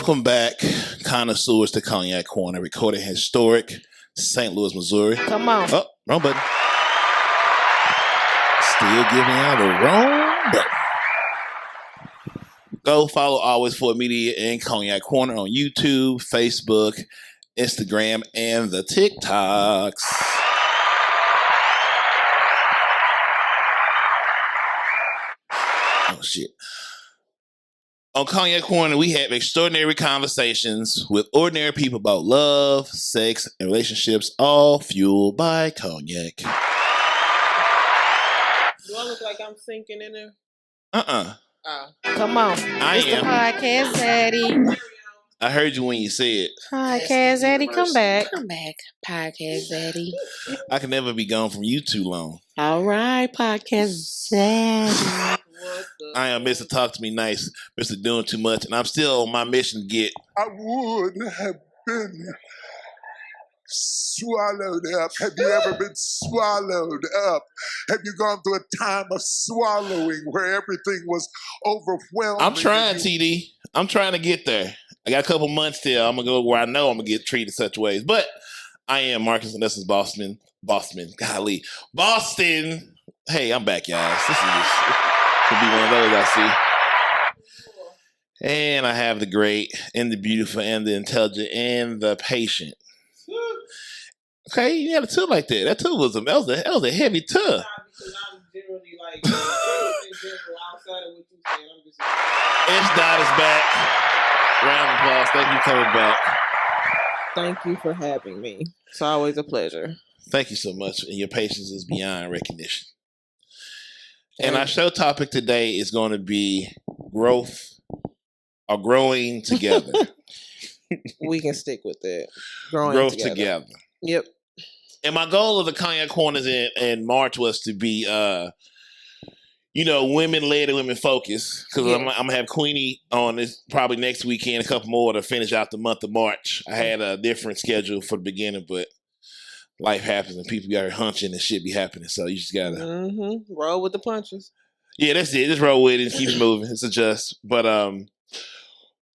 Welcome back, Connoisseurs to Cognac Corner, recorded in historic St. Louis, Missouri. Come on. Oh, wrong button. Still giving out the wrong button. Go follow Always For Media and Cognac Corner on YouTube, Facebook, Instagram, and the TikToks. Oh, shit. On Cognac Corner, we have extraordinary conversations with ordinary people about love, sex, and relationships, all fueled by cognac. Do I look like I'm sinking in there? Come on. It's the podcast daddy. I heard you when you said Podcast daddy, come back. Come back, podcast daddy. I can never be gone from you too long. All right, podcast daddy. I am Mr. Talk to Me Nice, Mr. Doing Too Much, and I'm still on my mission to get. I would have been swallowed up. Have you ever been swallowed up? Have you gone through a time of swallowing where everything was overwhelming? I'm trying, TD. I'm trying to get there. I got a couple months still. I'm going to go where I know I'm going to get treated such ways. But I am Marcus, and this is Boston. Golly. Boston. Hey, I'm back, guys. This could be one of those I see. And I have the great and the beautiful and the intelligent and the patient. Okay, you had a tub like that. That tub was a heavy tub. Because I'm generally like, outside of what you said, I'm just. Sdot is back. Round of applause. Thank you for coming back. Thank you for having me. It's always a pleasure. Thank you so much. And your patience is beyond recognition. And our show topic today is going to be growth or growing together. We can stick with that. Growth together. Yep. And my goal of the Cognac Corners in March was to be, women led and women focused. Because I'm going to have Queenie on this probably next weekend, a couple more to finish out the month of March. I had a different schedule for the beginning, but life happens and people got hunching and shit be happening. So you just got to roll with the punches. Yeah, that's it. Just roll with it and keep it moving. It's adjust. But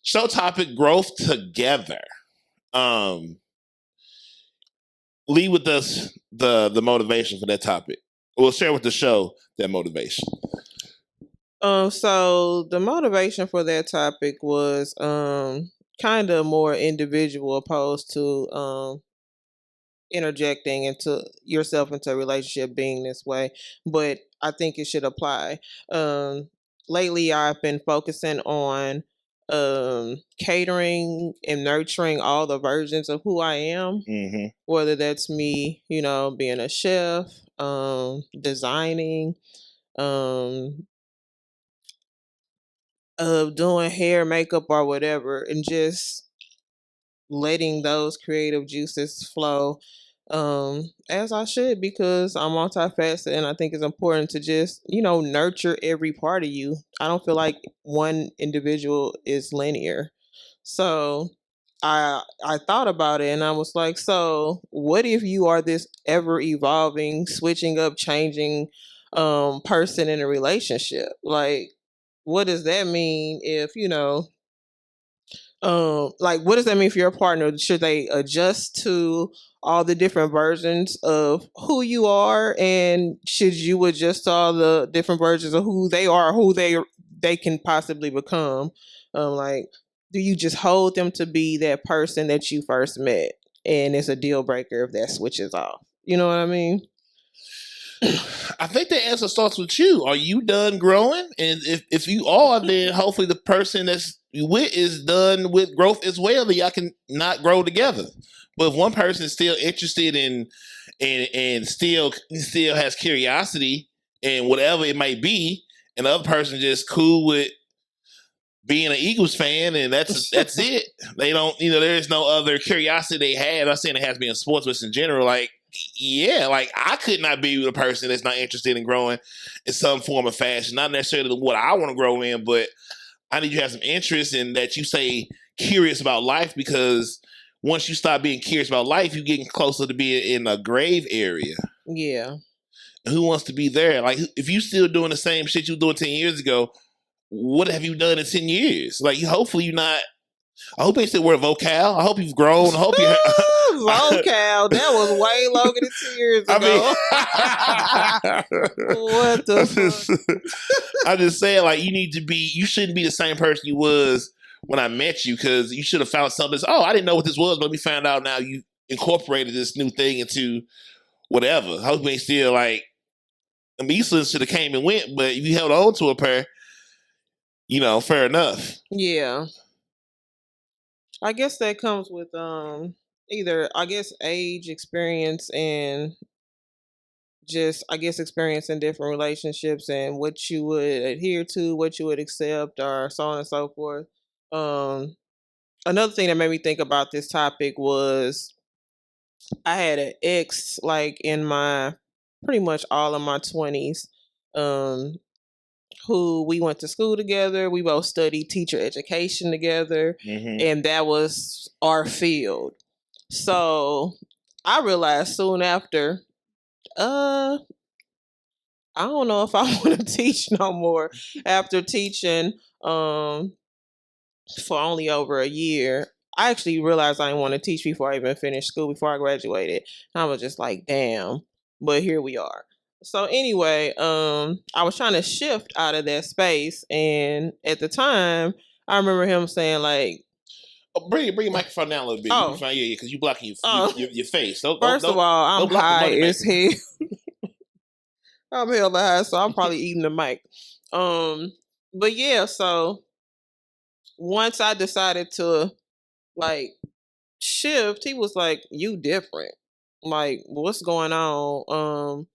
show topic, growth together. Lead with us the motivation for that topic. We'll share with the show that motivation. So the motivation for that topic was kind of more individual opposed to interjecting into yourself into a relationship being this way, but I think it should apply. Lately I've been focusing on catering and nurturing all the versions of who I am, whether that's me, being a chef, designing, doing hair, makeup, or whatever, and just letting those creative juices flow as I should, because I'm multifaceted and I think it's important to just, nurture every part of you. I don't feel like one individual is linear. So I thought about it and I was like, so what if you are this ever evolving, switching up, changing person in a relationship? Like, what does that mean if, what does that mean for your partner? Should they adjust to all the different versions of who you are, and should you adjust to all the different versions of who they are, who they can possibly become? Do you just hold them to be that person that you first met, and it's a deal breaker if that switches off? You know what I mean? I think the answer starts with you. Are you done growing? And if you are, then hopefully the person that's you with is done with growth as well, that y'all can not grow together. But if one person is still interested in and still has curiosity and whatever it might be, and the other person just cool with being an Eagles fan and that's it. They don't, there is no other curiosity they have. I'm not saying it has to be in sports, but in general, I could not be with a person that's not interested in growing in some form of fashion. Not necessarily what I want to grow in, but I need you to have some interest in that you say curious about life, because once you stop being curious about life, you're getting closer to being in a grave area. Yeah. Who wants to be there? Like, if you still doing the same shit you were doing 10 years ago, what have you done in 10 years? Like, hopefully you're not I hope they still wear vocal. I hope you've grown. I hope you. Vocal. That was way longer than 2 years ago. What the fuck? I'm just saying, like, you shouldn't be the same person you was when I met you, because you should have found something. I didn't know what this was, but we found out now you incorporated this new thing into whatever. I hope you ain't still like, I mean, Eastland should have came and went, but if you held on to a pair, fair enough. Yeah. I guess that comes with either age, experience, and just experience in different relationships and what you would adhere to, what you would accept, or so on and so forth. Another thing that made me think about this topic was I had an ex like in my pretty much all of my 20s, who we went to school together. We both studied teacher education together, and that was our field. So I realized soon after, I don't know if I want to teach no more. After teaching for only over a year, I actually realized I didn't want to teach before I even finished school, before I graduated. And I was just like, damn. But here we are. So anyway, I was trying to shift out of that space, and at the time, I remember him saying like, bring your microphone down a little bit. Oh. Yeah, because you blocking your face. First of all, I'm high as hell. I'm hella high, so I'm probably eating the mic. But yeah, so once I decided to like shift, he was like, "You different. Like, what's going on?"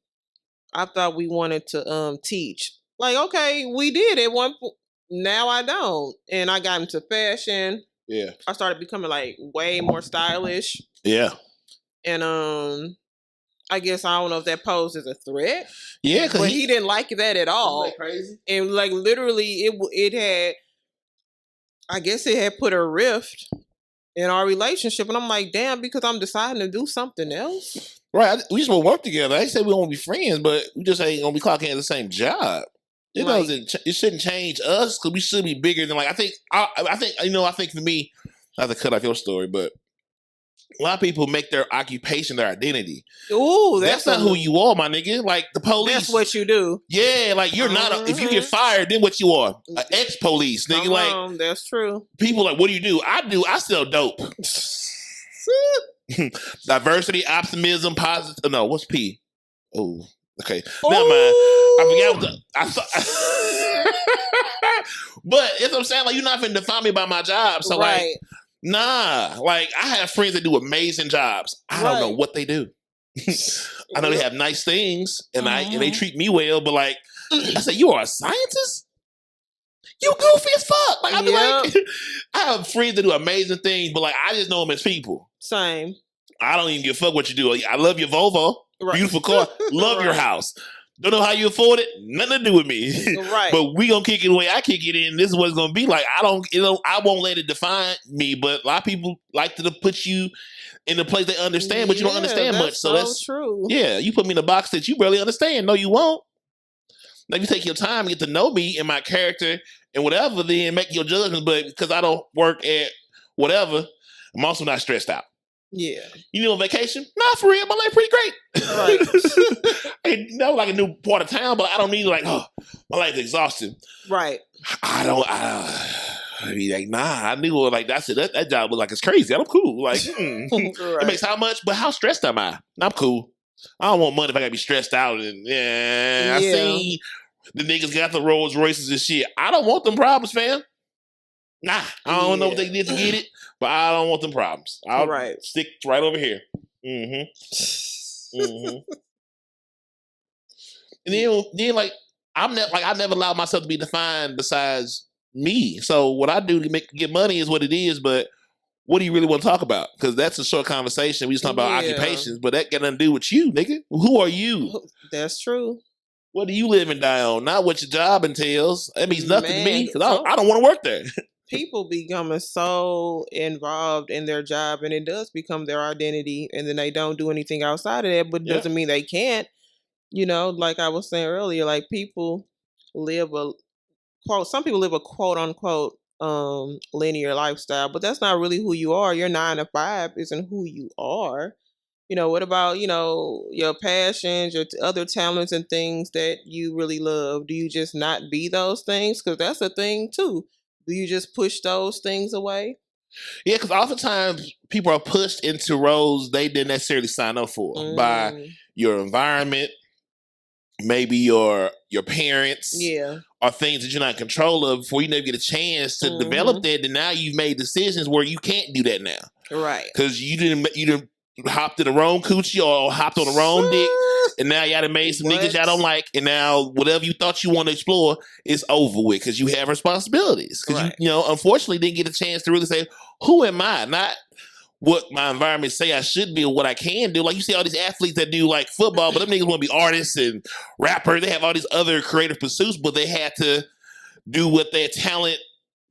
I thought we wanted to teach. Like, okay, we did at one point. Now I don't. And I got into fashion. Yeah. I started becoming like way more stylish. Yeah. And I guess I don't know if that posed as a threat. Yeah, because he didn't like that at all. Isn't that crazy? And like literally it had, I guess it had put a rift in our relationship. And I'm like, damn, because I'm deciding to do something else. Right, we just want to work together. I said we don't want to be friends, but we just ain't gonna be clocking at the same job. It shouldn't change us, because we should be bigger than like. I think for me, not to cut off your story, but a lot of people make their occupation their identity. Ooh, that's not who you are, my nigga. Like the police. That's what you do. Yeah, like you're not. If you get fired, then what you are? An ex-police, nigga. Like that's true. People like, what do you do? I sell dope. Diversity, optimism, positive. No, what's P? Oh, okay. Never mind. I forgot. But that's what I'm saying. Like, you're not finna define me by my job. So like, nah. Like, I have friends that do amazing jobs. I don't know what they do. I know they have nice things, and they treat me well. But like, I said, you are a scientist. You goofy as fuck. Like, I be like, I have friends that do amazing things, but like, I just know them as people. Same. I don't even give a fuck what you do. I love your Volvo. Beautiful car. Love your house. Don't know how you afford it. Nothing to do with me. Right. But we gonna kick it the way I kick it in. This is what it's gonna be like. I won't let it define me. But a lot of people like to put you in the place they understand, but you don't understand much. So that's true. Yeah, you put me in a box that you barely understand. No, you won't. Now, if you take your time and get to know me and my character and whatever, then make your judgments. But because I don't work at whatever, I'm also not stressed out. Yeah. You know, on vacation? Nah, for real, my life pretty great. Right. That was like a new part of town, but I don't need like, oh, my life's exhausted. Right. I mean, like, nah, I knew like that's it. That job was like, it's crazy. I'm cool. Like, It makes how much? But how stressed am I? I'm cool. I don't want money if I gotta be stressed out. And I see the niggas got the Rolls Royces and shit. I don't want them problems, fam. Nah, I don't know what they did to get it, but I don't want them problems. I'll stick right over here. And then like I never allowed myself to be defined besides me. So what I do to get money is what it is, but what do you really want to talk about? Because that's a short conversation. We just talk about occupations, but that got nothing to do with you, nigga. Who are you? That's true. What do you live and die on? Not what your job entails. That means nothing to me because I don't want to work there. People becoming so involved in their job, and it does become their identity, and then they don't do anything outside of that, but it doesn't mean they can't. You know, like I was saying earlier, like some people live a quote unquote linear lifestyle, but that's not really who you are. Your 9 to 5 isn't who you are. What about, your passions, your other talents and things that you really love? Do you just not be those things? Because that's a thing too. Do you just push those things away? Yeah, because oftentimes people are pushed into roles they didn't necessarily sign up for by your environment, maybe your parents, or things that you're not in control of before you never get a chance to develop that. Then now you've made decisions where you can't do that now, right? Because you didn't hopped in the wrong coochie or hopped on the wrong dick, and now y'all done made some niggas y'all don't like, and now whatever you thought you want to explore is over with because you have responsibilities. Because you unfortunately didn't get a chance to really say, who am I? Not what my environment say I should be or what I can do. Like you see all these athletes that do like football, but them niggas want to be artists and rappers. They have all these other creative pursuits, but they had to do what their talent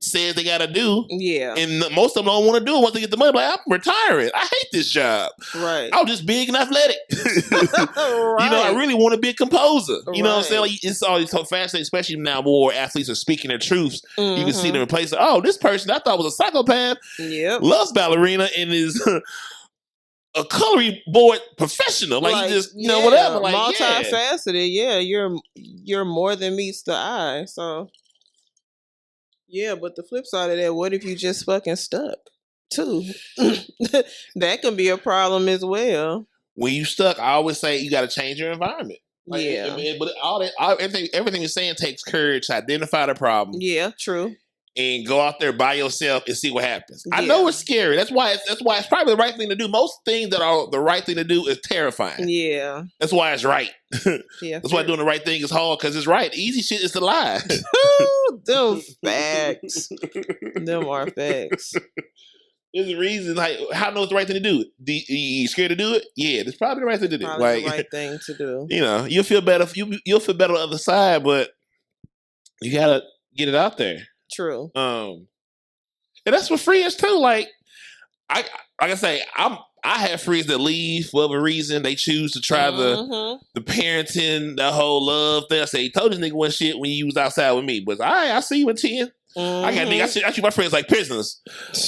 says they gotta do. Yeah. And most of them don't want to do it once they get the money. Like, I'm retiring. I hate this job. Right. I'm just big and athletic. Right. I really want to be a composer. You know what I'm saying? Right. Like, it's always so fascinating, especially now more athletes are speaking their truths. You can see Mm-hmm. them in places. Oh, this person I thought was a psychopath loves ballerina and is a coloring board professional. Like he just, whatever. Like, multifaceted. Yeah, you're more than meets the eye. So yeah, but the flip side of that, what if you just fucking stuck too? That can be a problem as well. When you stuck, I always say you got to change your environment. Like, but everything you're saying takes courage to identify the problem. Yeah, true. And go out there by yourself and see what happens. I know it's scary. That's why it's probably the right thing to do. Most things that are the right thing to do is terrifying. Yeah. That's why it's right. Yeah. That's why doing the right thing is hard, because it's right. Easy shit is to lie. Them facts. Them are facts. There's a reason. Like, how I know it's the right thing to do? You scared to do it? Yeah, it's probably the right thing to do. Probably the right thing to do. You'll feel better. You'll feel better on the other side, but you gotta get it out there. True. And that's for friends too. Like I say, I have friends that leave for whatever reason. They choose to try the parenting, the whole love thing. I say, told this nigga one shit when you was outside with me, but I see you in 10. I got nigga. I treat my friends like prisoners.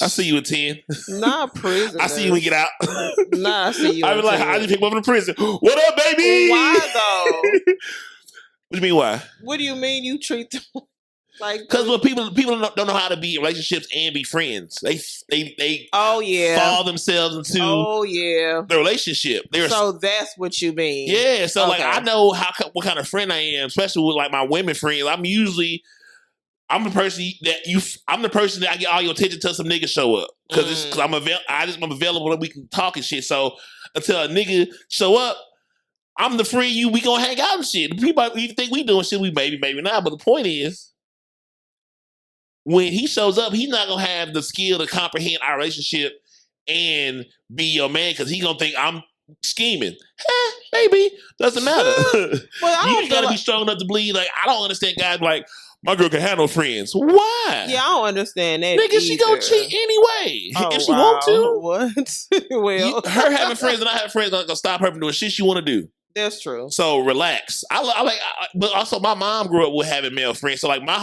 I see you in 10. Not prisoners. I see you when you get out. Nah, I see you. I be like, I just pick them up from the prison. What up, baby? Why though? What do you mean why? What do you mean you treat them? Because when people don't know how to be in relationships and be friends, they fall themselves into the relationship. So that's what you mean. Yeah. So like I know what kind of friend I am, especially with like my women friends. I'm the person that I get all your attention till some niggas show up because I'm available and we can talk and shit. So until a nigga show up, I'm the friend we gonna hang out and shit. People think we doing shit, we maybe not. But the point is, when he shows up, he's not gonna have the skill to comprehend our relationship and be your man because he gonna think I'm scheming. Maybe doesn't matter. Well, you just gotta be strong enough to believe. Like, I don't understand guys like, my girl can have no friends. Why? Yeah, I don't understand that. Nigga, she gonna cheat anyway if she want to. What? Well, her having friends and I have friends not gonna stop her from doing shit she want to do. That's true. So relax. But also my mom grew up with having male friends. So like my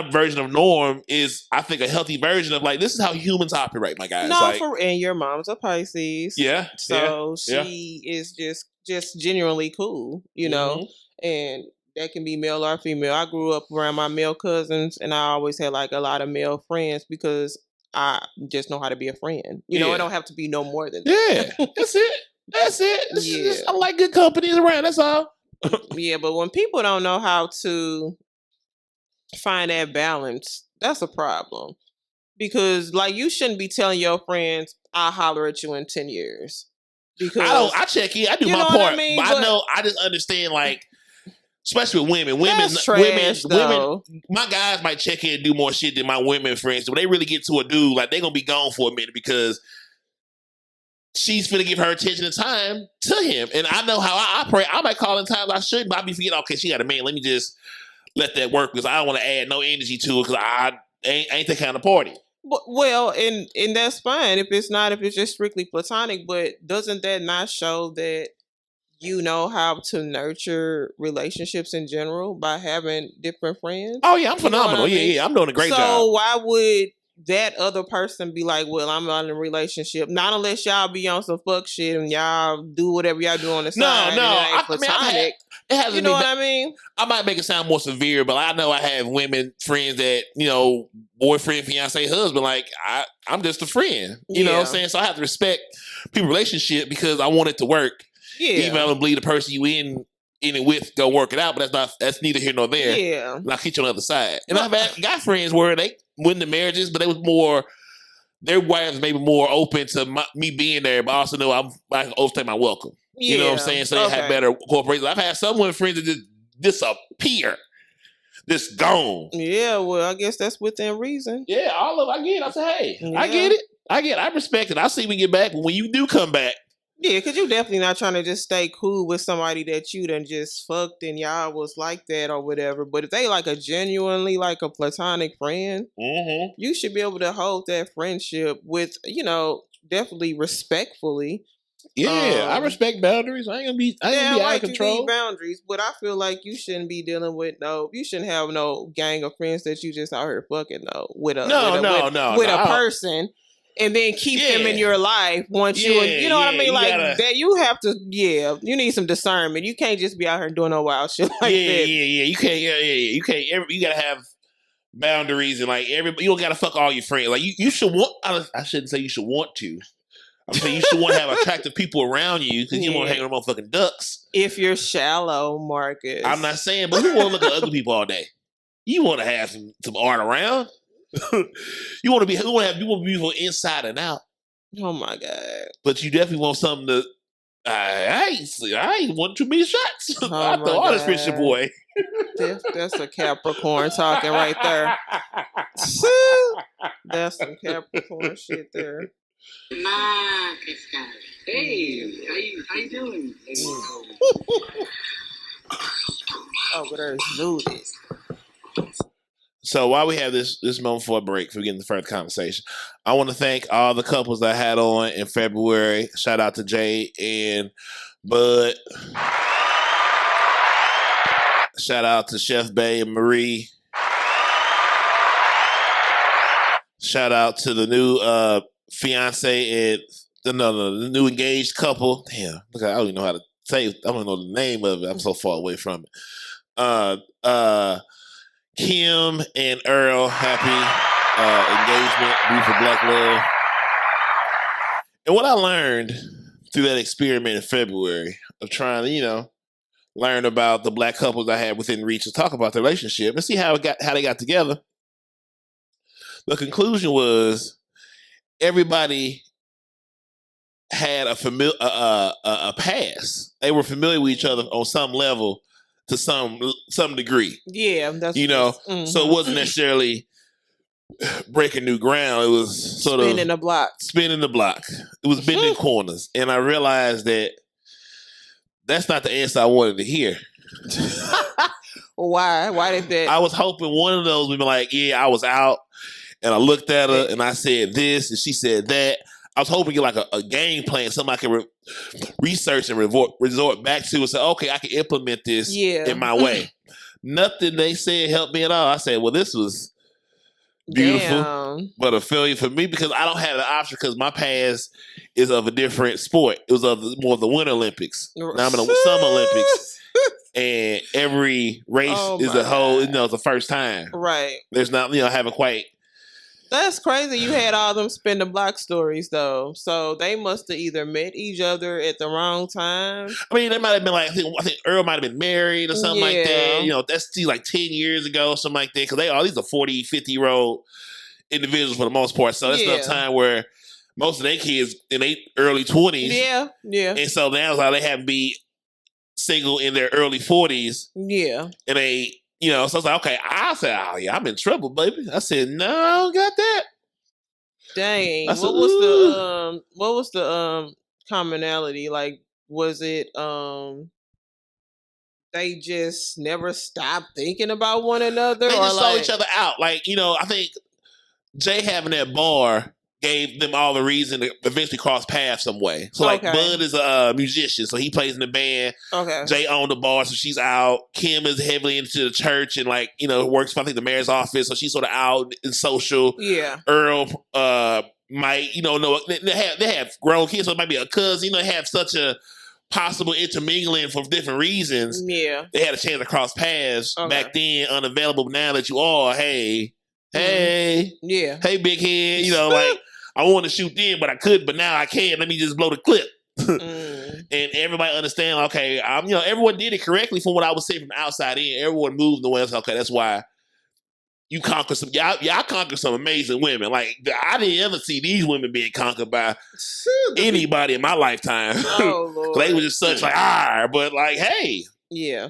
version of norm is, I think, a healthy version of like, this is how humans operate, my guys. And your mom's a Pisces. Yeah. So she is just genuinely cool, and that can be male or female. I grew up around my male cousins and I always had like a lot of male friends because I just know how to be a friend. I don't have to be no more than that. Yeah. That's it. I like good companies around, that's all. Yeah, but when people don't know how to find that balance, that's a problem. Because like, you shouldn't be telling your friends, I'll holler at you in 10 years. Because I check in, I do my part. But I just understand, like, especially with women. Women, my guys might check in and do more shit than my women friends. When they really get to a dude, like, they're gonna be gone for a minute because she's finna give her attention and time to him. And I know how I operate. I might call in times I shouldn't, but I be forgetting, okay, she got a man, let me just let that work because I don't want to add no energy to it because I ain't that kind of party. Well, and that's fine if it's just strictly platonic, but doesn't that not show that you know how to nurture relationships in general by having different friends. Oh yeah, I'm You know what phenomenal. I mean? Yeah, I'm doing a great So job. why would that other person be like, well, I'm not in a relationship? Not unless y'all be on some fuck shit and y'all do whatever y'all do on the side. No, and it ain't I mean, platonic. it hasn't You know been what that- I mean? I might make it sound more severe, but I know I have women friends that, you know, boyfriend, fiance, husband, like I'm just a friend. You know what I'm Yeah. saying? So I have to respect people's relationship because I want it to work. Yeah. Even if I don't believe the person you in it with go work it out, but that's neither here nor there. Yeah. And I'll keep you on the other side. And I've had guy friends where they win the marriages, but they was more their wives maybe more open to me being there, but also know I can overstay my welcome. You know what I'm saying? So they have better corporations. I've had some women friends that just disappear. Just gone. Yeah, well, I guess that's within reason. Yeah, all of it. I get it. I say, hey, I Yeah. get it. I respect it. I see we get back. But when you do come back, Yeah, because you definitely not trying to just stay cool with somebody that you done just fucked and y'all was like that or whatever. But if they like a genuinely like a platonic friend, you should be able to hold that friendship with, you know, definitely respectfully. yeah, I respect boundaries. I ain't gonna be out of You control. need boundaries, but I feel like you shouldn't be dealing with you shouldn't have no gang of friends that you just out here fucking with a person. And then keep them in your life once you know what I mean? Like that you have to, you need some discernment. You can't just be out here doing no wild shit like that. Yeah. You can't, you can't, you gotta have boundaries and like everybody, you don't gotta fuck all your friends. Like you should want, I shouldn't say you should want to. I'm saying you should want to have attractive people around you because you want to hang with motherfucking ducks. If you're shallow, Marcus. I'm not saying, but who want to look at ugly people all day? You want to have some art around. You want to be beautiful inside and out. Oh my God! But you definitely want something to. I ain't want too many shots. Oh I throw all this Christian boy. That's a Capricorn talking right there. That's some Capricorn shit there. Marcus, hey, how you doing? Oh, but there's Zooties. So while we have this moment for a break, for getting the further conversation, I want to thank all the couples I had on in February. Shout out to Jay and Bud. Shout out to Chef Bay and Marie. Shout out to the new fiance and the new engaged couple. Damn, look, I don't even know how to say it. I don't know the name of it. I'm so far away from it. Kim and Earl, happy engagement, beautiful black love. And what I learned through that experiment in February of trying to, learn about the black couples I had within reach to talk about their relationship and see how they got together. The conclusion was everybody had a past. They were familiar with each other on some level to some degree. Yeah, that's So it wasn't necessarily breaking new ground. It was sort of spinning the block. It was bending corners, and I realized that that's not the answer I wanted to hear. Why? Why did that? I was hoping one of those would be like, yeah, I was out, and I looked at her, and I said this, and she said that. I was hoping to get like a game plan, something I could research and resort back to and say, okay, I can implement this in my way. Nothing they said helped me at all. I said, well, this was beautiful, but a failure for me because I don't have the option because my past is of a different sport. It was more of the Winter Olympics. Now I'm in the Summer Olympics. And every race is a whole, it's the first time. Right. There's not, I haven't quite. That's crazy. You had all them spin the block stories though. So they must have either met each other at the wrong time. I mean, they might have been like, I think Earl might have been married or something like that. That's like 10 years ago, something like that. Because these are 40, 50-year-old individuals for the most part. So that's enough time where most of their kids in their early 20s. Yeah. And so now it's like they have to be single in their early 40s. Yeah. And they, so I was like, okay, I said, oh yeah, I'm in trouble, baby. I said, no, I don't got that. Dang. I said, what was the commonality? Like, was it they just never stopped thinking about one another? They just saw each other out. Like, I think Jay having that bar gave them all the reason to eventually cross paths some way. So like Okay. Bud is a musician, so he plays in the band. Okay. Jay owned the bar, so she's out. Kim is heavily into the church and like, works for I think the mayor's office, so she's sort of out in social. Yeah. Earl might, they have grown kids, so it might be a cousin, they have such a possible intermingling for different reasons. Yeah. They had a chance to cross paths Okay. back then, unavailable. Now that you all, hey, Yeah. hey, big head, like I want to shoot then, but I could, but now I can't. Let me just blow the clip. And everybody understand, okay, everyone did it correctly from what I was saying from the outside in. Everyone moved in the way. Okay, that's why you conquer some. Y'all conquer some amazing women. Like I didn't ever see these women being conquered by anybody in my lifetime. Oh Lord. They were just such like but like hey, yeah.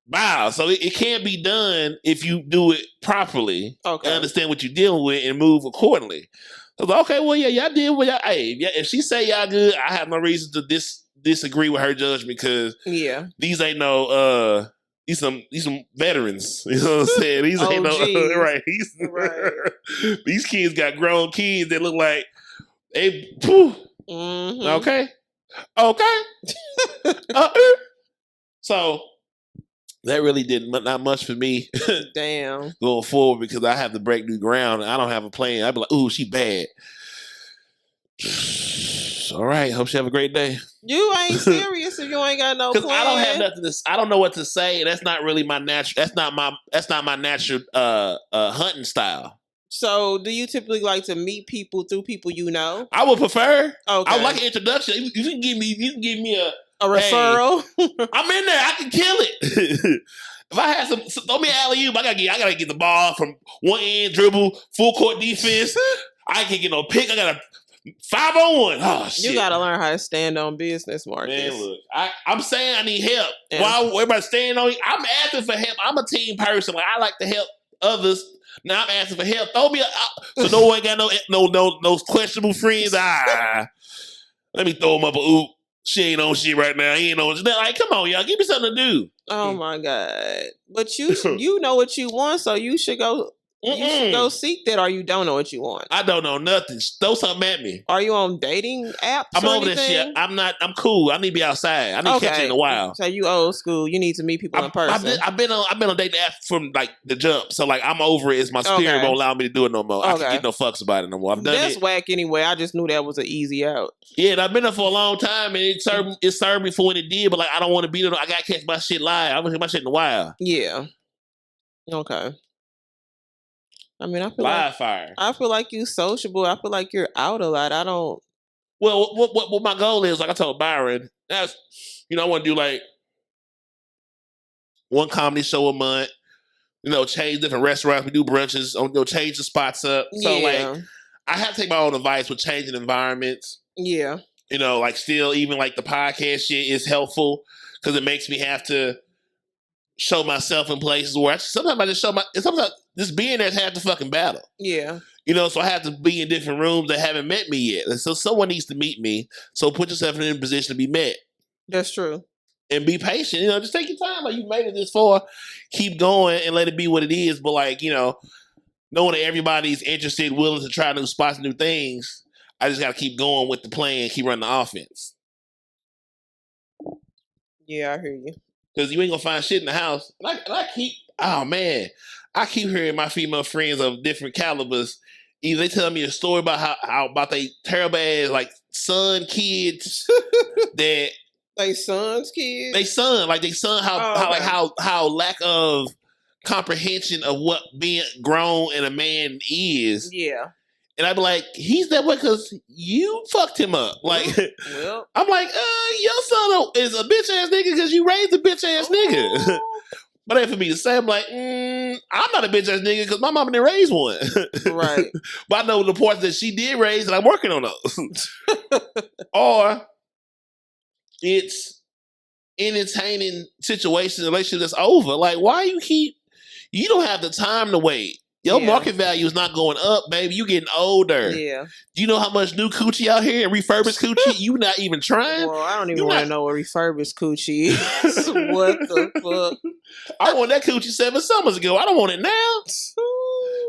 wow. So it can't be done if you do it properly. Okay. And understand what you're dealing with and move accordingly. I was like, okay, well, yeah, y'all did what y'all. Hey, if she say y'all good, I have no reason to disagree with her judgment because these ain't no these some veterans. You know what I'm saying? These ain't no right. These kids got grown kids that look like they. Okay. So that really did not much for me. Damn. Going forward because I have to break new ground. And I don't have a plan. I'd be like, ooh, she bad. All right. Hope she have a great day. You ain't serious if you ain't got no plan. Because I don't have nothing to. I don't know what to say. That's not really my natural. That's not my natural hunting style. So, do you typically like to meet people through people you know? I would prefer. Okay. I would like an introduction. You can give me a referral. Hey, I'm in there. I can kill it. If I had throw me an alley-oop, I gotta get the ball from one end, dribble, full court defense. I can't get no pick. I got a 5-on-1. Oh shit! You gotta learn how to stand on business, Marcus. Man, look, I'm saying I need help. Yeah. While everybody staying on, I'm asking for help. I'm a team person. Like I like to help others. Now I'm asking for help. Throw me so no one got no questionable friends. Let me throw him up a oop. She ain't on shit right now. He ain't on shit. Like, come on, y'all. Give me something to do. Oh my God. But you know what you want, so you should go. You should go seek that, or you don't know what you want. I don't know nothing. Throw something at me. Are you on dating apps? I'm or over anything? that shit. I'm cool. I need to be outside. I need to catch it in a while. So you old school. You need to meet people in person. I've been on dating apps from like the jump. So like I'm over it. It's my spirit won't allow me to do it no more. I can't get no fucks about it no more. I've done That's whack anyway. I just knew that was an easy out. Yeah, and I've been there for a long time, and it served me for when it did. But like I don't want to be there. I gotta catch my shit live. I want to catch my shit in a while. Yeah. Okay. I mean, I feel like you sociable. I feel like you're out a lot. I don't. Well, what my goal is, like I told Byron, that's I want to do like one comedy show a month. Change different restaurants. We do brunches. Change the spots up. So like, I have to take my own advice with changing environments. Yeah. Like still even like the podcast shit is helpful because it makes me have to show myself in places where sometimes I just sometimes just being there's half the fucking battle. Yeah. So I have to be in different rooms that haven't met me yet. And so someone needs to meet me. So put yourself in a position to be met. That's true. And be patient. Just take your time. Like you made it this far. Keep going and let it be what it is. But like, knowing that everybody's interested, willing to try new spots, new things, I just got to keep going with the plan, keep running the offense. Yeah, I hear you. Because you ain't going to find shit in the house. And I keep hearing my female friends of different calibers. Either they tell me a story about how about they terrible ass like son kids that they sons kids. They son how lack of comprehension of what being grown and a man is. Yeah. And I'd be like, he's that way because you fucked him up. Like, well. I'm like, your son is a bitch ass nigga because you raised a bitch ass nigga. But ain't for me to say, I'm like, I'm not a bitch ass nigga because my mama didn't raise one. Right. But I know the parts that she did raise and I'm working on those. Or it's entertaining situations, relationship that's over. Like, why you don't have the time to wait. Your market value is not going up, baby. You getting older. Yeah. Do you know how much new coochie out here and refurbished coochie? You not even trying? Well, I don't even want to know what refurbished coochie is. What the fuck? I want that coochie 7 summers ago. I don't want it now.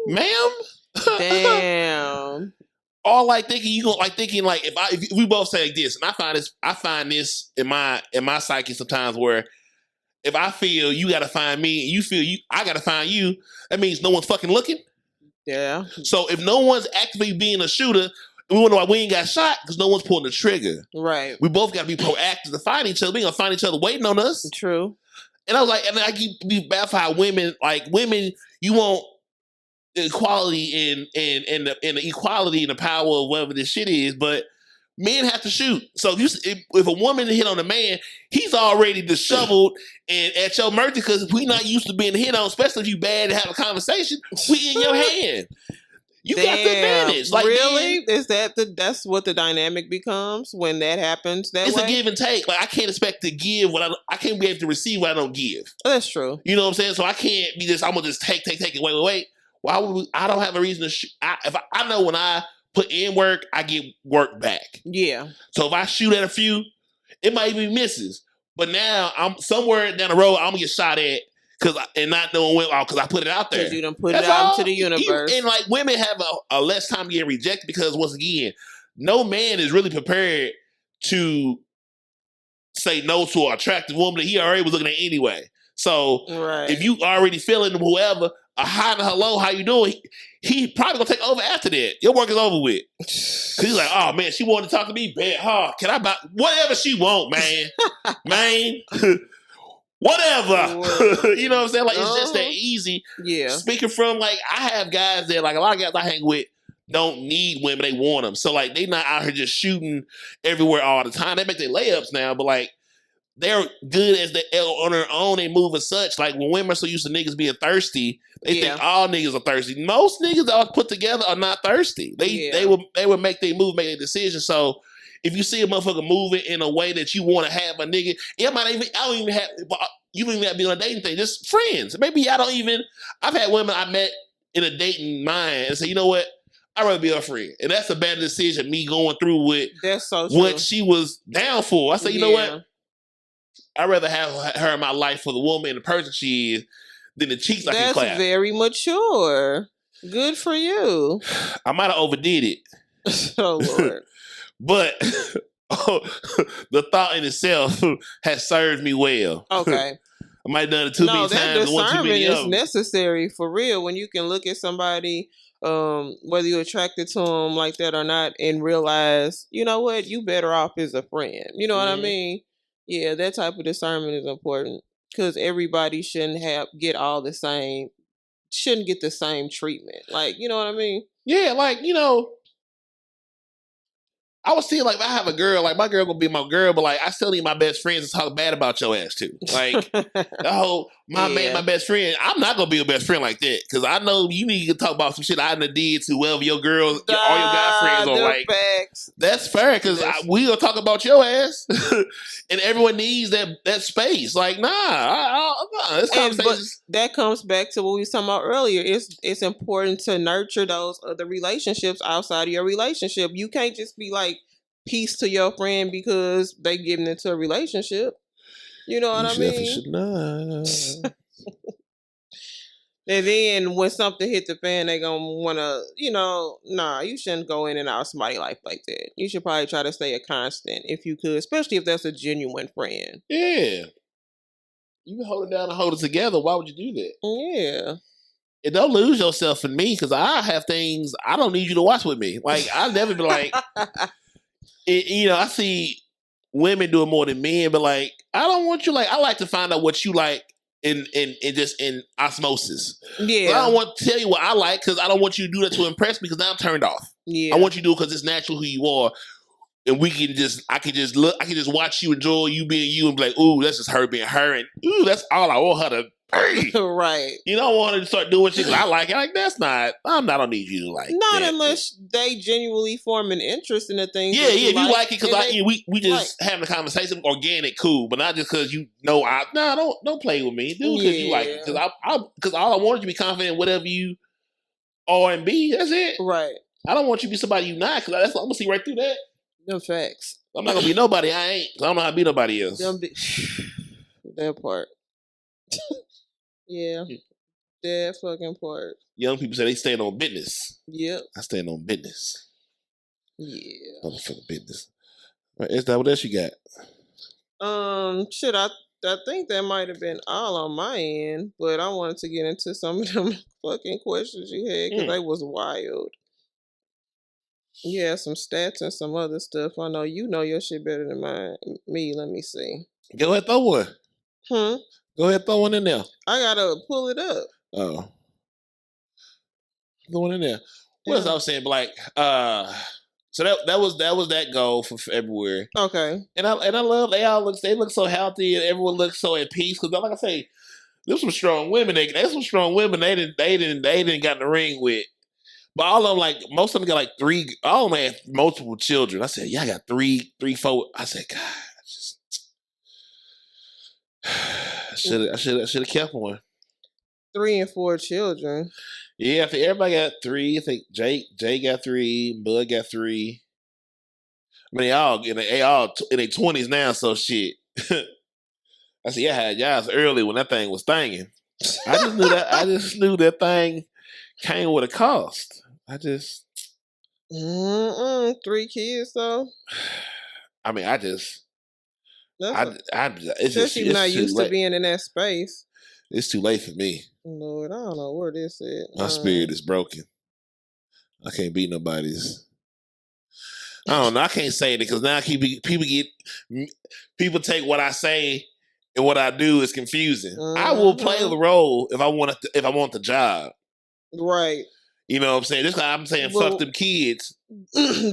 Ma'am? Damn. all like thinking you gonna like thinking like if we both say like this, and I find this in my psyche sometimes where if I feel you gotta find me and you feel I gotta find you, that means no one's fucking looking. Yeah. So if no one's actively being a shooter, we wonder why we ain't got shot because no one's pulling the trigger. Right. We both gotta be proactive to find each other. We ain't gonna find each other waiting on us. True. And I was like, and I keep be baffled how women, you want equality and the equality and the power of whatever this shit is, but men have to shoot. So if a woman hit on a man, he's already disheveled and at your mercy because we not used to being hit on, especially if you bad to have a conversation. We in your hand. You got the advantage. Like, really? Man, is that's what the dynamic becomes when that happens? It's a give and take. Like I can't expect to give what I can't be able to receive what I don't give. That's true. You know what I'm saying? So I can't be I'm gonna just take it. Wait. Why would I don't have a reason to if I know when I put in work, I get work back. Yeah. So if I shoot at a few, it might even misses. But now I'm somewhere down the road, I'm gonna get shot at and not knowing when because I put it out there. Because you done put it out into the universe. And like women have a less time getting rejected because once again, no man is really prepared to say no to an attractive woman that he already was looking at anyway. So if you already feeling whoever, a hi and a hello, how you doing? He probably gonna take over after that. Your work is over with. Cause he's like, oh man, she wanted to talk to me, bad. Huh? Can I buy whatever she want, man? Man. Whatever. You know what I'm saying? Like it's just that easy. Yeah. Speaking from like I have guys that like a lot of guys I hang with don't need women, they want them. So like they not out here just shooting everywhere all the time. They make their layups now, but like they're good as they on their own. They move as such. Like when women are so used to niggas being thirsty, they think all niggas are thirsty. Most niggas that are put together are not thirsty. They will make their move, make their decision. So if you see a motherfucker moving in a way that you want to have a nigga, it might even you don't even have to be on a dating thing. Just friends. Maybe I've had women I met in a dating mind and say, you know what? I'd rather be a friend. And that's a bad decision, me going through with what she was down for. I say, you know what? I'd rather have her in my life for the woman and the person she is than the cheeks I can clap. That's very mature. Good for you. I might have overdid it. Oh, Lord. But the thought in itself has served me well. Okay. I might have done it too many times. No, that discernment is necessary for real. When you can look at somebody, whether you're attracted to them like that or not, and realize, you know what, you better off as a friend. You know what I mean? Yeah, that type of discernment is important because everybody shouldn't get the same treatment. Like, you know what I mean? Yeah, like, I was seeing like if I have a girl, like my girl gonna be my girl, but like I still need my best friends to talk bad about your ass too. Like the whole man, my best friend. I'm not gonna be a best friend like that because I know you need to talk about some shit I done did to whoever your girls, all your guy friends are like. Facts. That's fair because we gonna talk about your ass, and everyone needs that space. Like but that comes back to what we was talking about earlier. It's important to nurture those other relationships outside of your relationship. You can't just be like peace to your friend because they getting into a relationship. You know what I mean? Should not. And then when something hit the fan, they gonna wanna, you shouldn't go in and out of somebody's life like that. You should probably try to stay a constant if you could, especially if that's a genuine friend. Yeah. You can hold it down and hold it together. Why would you do that? Yeah. And don't lose yourself in me because I have things I don't need you to watch with me. Like I've never been like, I see women doing more than men, but like I don't want you like I like to find out what you like in just in osmosis. Yeah, but I don't want to tell you what I like because I don't want you to do that to impress me because now I'm turned off. Yeah, I want you to do it because it's natural who you are. And I can just watch you enjoy you being you and be like, ooh, that's just her being her, and ooh, that's all I want her to be. Right. You don't want her to start doing shit I like it. Like that's not. I don't need you to like. Not that. Unless they genuinely form an interest in the things. Yeah, yeah. If you like it, because we just having a conversation, organic, cool, but not just because don't play with me, dude. Because you like it, because all I want you to be confident in whatever you are and be. That's it. Right. I don't want you to be somebody you not because I'm gonna see right through that. No facts. I'm not gonna be nobody I ain't. I don't know how to be nobody else. That part. Yeah. That fucking part. Young people say they stand on business. Yep. I stand on business. Yeah. Motherfucker business. Is that what else you got? Shit, I think that might have been all on my end, but I wanted to get into some of them fucking questions you had because they was wild. You had some stats and some other stuff. I know you know your shit better than me. Let me see. Go ahead, throw one. Go ahead, throw one in there. I gotta pull it up. Oh. Throw one in there. What else I was saying? Like, so that was that goal for February. Okay. And I love they look so healthy and everyone looks so at peace. Because like I say, there's some strong women. There's some strong women they didn't got in the ring with. But all of them, like, most of them got like 3, all of them had multiple children. I said, yeah, I got 3, 4. I said, God, I should have kept one. 3 and 4 children. Yeah, I think everybody got 3. I think Jay got 3, Bud got 3. I mean, they all in their 20s now, so shit. I said, I had Giles early when that thing was thanging. I just knew that thing came with a cost. 3 kids though. I mean, it's especially not used to being in that space. It's too late for me. Lord, I don't know where this is. My spirit is broken. I can't beat nobody's. I don't know. I can't say it because now people take what I say and what I do is confusing. I will play the role if I want the job. Right. You know what I'm saying? This guy, I'm saying, fuck them kids.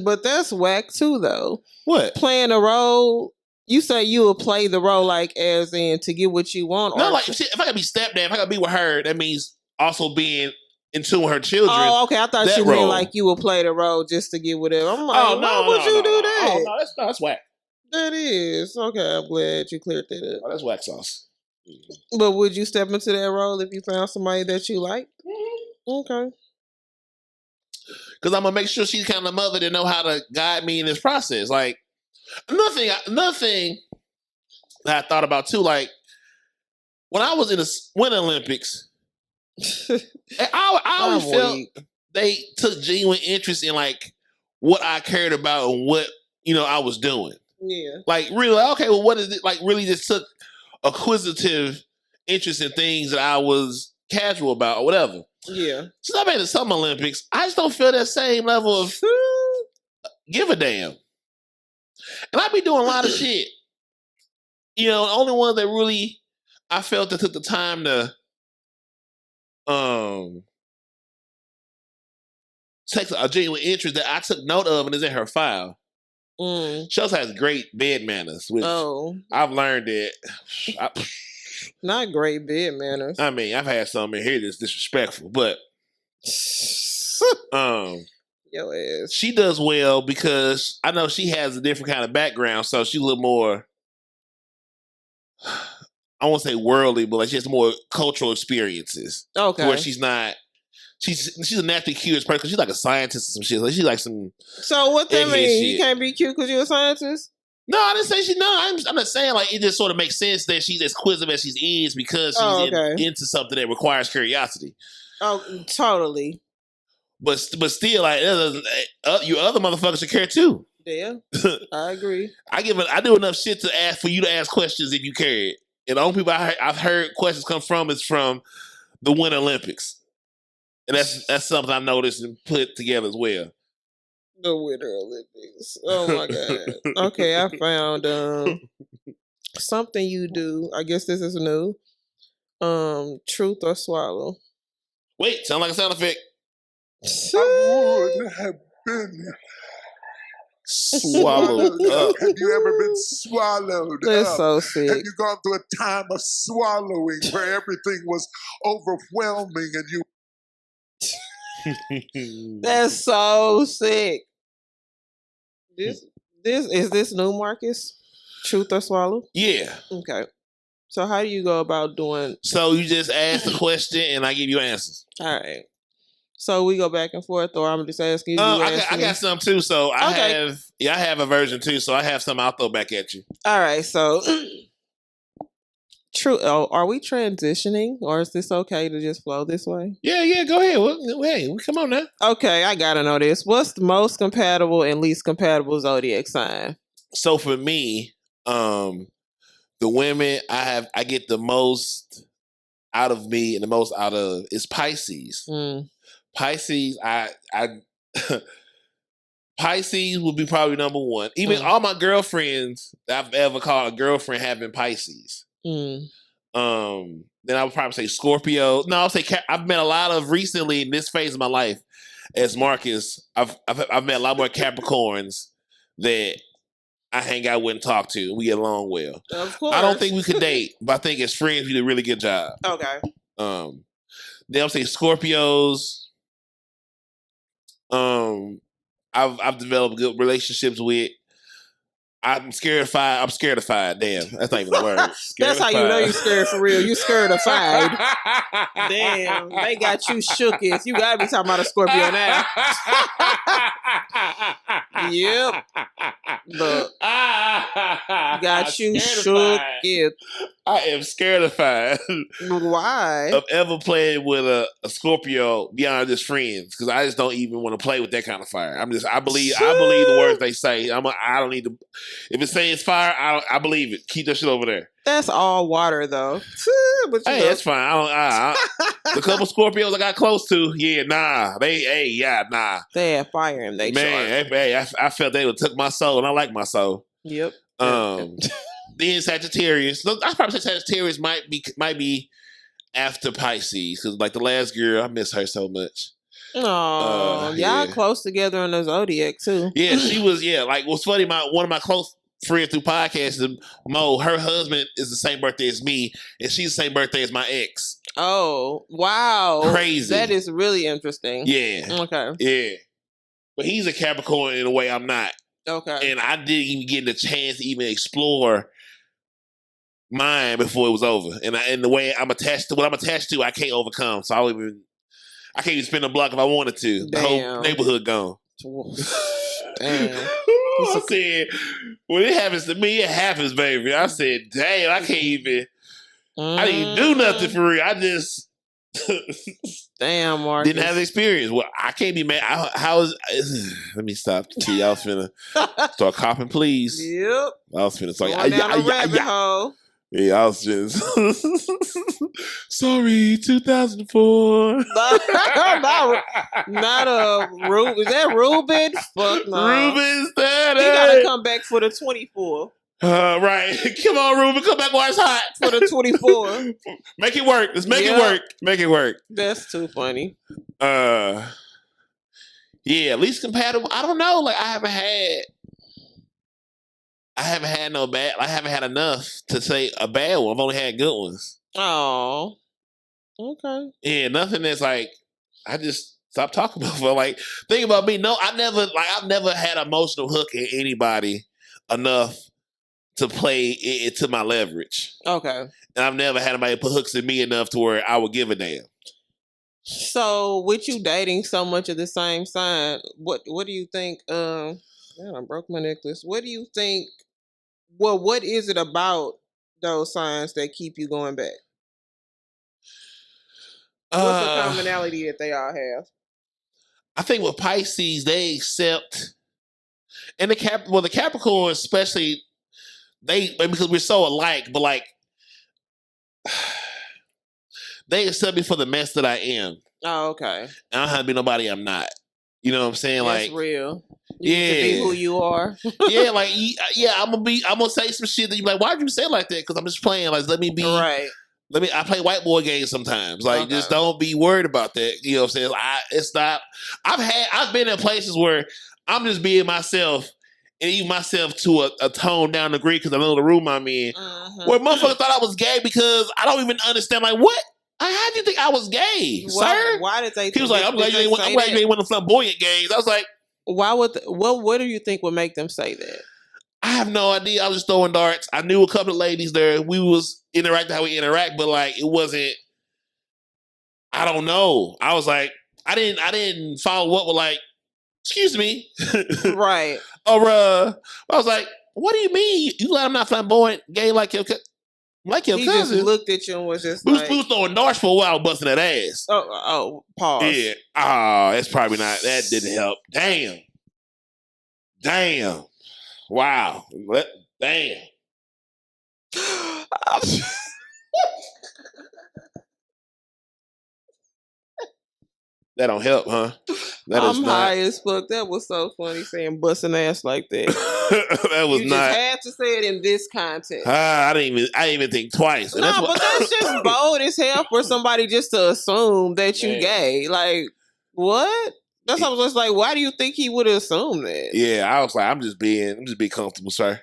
But that's whack too, though. What? Playing a role. You say you will play the role like as in to get what you want. No, like if I gotta be stepdad, if I gotta be with her, that means also being in tune with her children. Oh, okay. I thought you meant like you will play the role just to get whatever. I'm like, why would you do that? Oh no, that's whack. That is okay. I'm glad you cleared that up. Oh, that's whack sauce. But would you step into that role if you found somebody that you like? Okay. Because I'm gonna make sure she's kind of mother to know how to guide me in this process. Like another thing that I thought about too, like when I was in the Winter Olympics, I always felt they took genuine interest in like what I cared about and what I was doing. Yeah. Like really, okay, well, what is it? Like really, just took acquisitive interest in things that I was casual about or whatever. Yeah. Since I've been in the Summer Olympics, I just don't feel that same level of give a damn. And I be doing a lot of shit. The only one that really I felt that took the time to take a genuine interest that I took note of and is in her file. She also has great bed manners, which I've learned that. Not great bed manners. I mean, I've had some in here that's disrespectful, but your ass. She does well because I know she has a different kind of background, so she's a little more, I won't say worldly, but like she has more cultural experiences. Okay. Where she's not, she's a naturally curious person. She's like a scientist or some shit. Like she's like some. So what that mean? You can't be cute because you're a scientist? No, I didn't say she. No, I'm not saying like it just sort of makes sense that she's as inquisitive as she is because she's into something that requires curiosity. Oh, totally. But still, like you other motherfuckers should care too. Yeah, I agree. I do enough shit to ask for you to ask questions if you cared. And the only people I've heard questions come from is from the Winter Olympics, and that's something I noticed and put together as well. The Winter Olympics. Oh my god. Okay, I found something you do. I guess this is new. Truth or swallow. Wait, sound like a sound effect. I would have been swallowed up. Have you ever been swallowed That's up? so sick. Have you gone through a time of swallowing where everything was overwhelming and you That's so sick. This is this new, Marcus? Truth or swallow? Yeah. Okay. So how do you go about doing? So you just ask the question and I give you answers. All right. So we go back and forth, or I'm just asking you. I got some too. So I have a version too. So I have some I'll throw back at you. All right. So True. Oh, are we transitioning, or is this okay to just flow this way? Yeah, go ahead. Well, hey, come on now. Okay, I gotta know this. What's the most compatible and least compatible zodiac sign? So for me, the women I get the most out of me and the most out of is Pisces. Pisces, I Pisces would be probably number one. Even all my girlfriends that I've ever called a girlfriend have been Pisces. Then I would probably say Scorpio. No, I'll say I've met a lot of recently in this phase of my life as Marcus. I've met a lot more Capricorns that I hang out with and talk to. We get along well. Of course. I don't think we could date, but I think as friends we did a really good job. Okay. Then I'll say Scorpios. I've developed good relationships with. I'm scared of fire. I'm scared of fire. Damn, that's not even a word. That's how you know you're scared for real. You scared of fire. Damn, they got you shookest. You gotta be talking about a Scorpio now. Yep. Look, got you shookest. I am scared of fire. Why? Of ever playing with a Scorpio beyond just friends, because I just don't even want to play with that kind of fire. I believe the words they say. I don't need to. If it says fire, I believe it. Keep that shit over there. That's all water, though. But hey, that's fine. The couple Scorpios I got close to, nah. They had fire in they man. I felt they would took my soul, and I like my soul. Yep. Then Sagittarius. Look, I probably say Sagittarius might be after Pisces, because like the last girl, I miss her so much. Oh, y'all close together on the zodiac too. Yeah, she was. Yeah, like what's funny, one of my close friends through podcasts, Mo, her husband is the same birthday as me, and she's the same birthday as my ex. Oh, wow. Crazy. That is really interesting. Yeah. Okay. Yeah. But he's a Capricorn in a way I'm not. Okay. And I didn't even get the chance to even explore mine before it was over. And the way I'm attached to, I can't overcome. So I can't even spin a block if I wanted to. The whole neighborhood gone. Damn. I said, when it happens to me, it happens, baby. I said, damn, I can't even. I didn't do nothing for real. I just damn, Marcus. didn't have the experience. Well, I can't be mad. Let me stop. See, I was finna start coughing, please. Yep. I was finna start. Going down a rabbit hole. Yeah, I was just sorry. 2004. Not a Ruben. Is that Ruben? Fuck no. Ruben's that. He gotta come back for the 24. Right. Come on, Ruben. Come back while it's hot. For the 24. Make it work. Let's make it work. Make it work. That's too funny. Yeah, least compatible. I don't know. Like I haven't had no bad. I haven't had enough to say a bad one. I've only had good ones. Oh. Okay. Yeah, nothing that's like I just stopped talking about. But like, think about me. No, I've never had an emotional hook in anybody enough to play it to my leverage. Okay. And I've never had anybody put hooks in me enough to where I would give a damn. So, with you dating so much of the same sign, what do you think? Man, I broke my necklace. What do you think? Well, what is it about those signs that keep you going back? What's the commonality that they all have? I think with Pisces, they accept, and the Capricorn especially, because we're so alike, but like they accept me for the mess that I am. Oh, okay. I don't have to be nobody I'm not. You know what I'm saying? That's like real. You need to be who you are. I'm gonna say some shit that you like. Why'd you say it like that? Because I'm just playing. Like, let me be. Right. I play white boy games sometimes. Like, just don't be worried about that. You know what I'm saying? It's not. I've been in places where I'm just being myself. And even myself to a tone down degree because I know the room I'm in. Where motherfuckers thought I was gay because I don't even understand. Like, what? How do you think I was gay, sir? Why did they? He was like, I'm glad you ain't one of the flamboyant gays. I was like, why would? What do you think would make them say that? I have no idea. I was just throwing darts. I knew a couple of ladies there. We was interacting how we interact, but like it wasn't. I don't know. I was like, I didn't follow up with like, excuse me, right? Or I was like, what do you mean? You glad I'm not flamboyant, gay like your? Like your He just cousin. looked at you and was just We like, was throwing darts for a while, busting that ass. pause. Yeah. Oh, that's probably not. That didn't help. Damn. Wow. Damn. That don't help, huh? That is I'm not. high as fuck. That was so funny saying busting ass like that. That was You not. just had to say it in this context. I didn't even think twice. And No, that's what, but that's just bold as hell for somebody just to assume that you Man. gay. Like, what? That's what I was just like, why do you think he would assume that? Yeah, I was like, I'm just being comfortable, sir.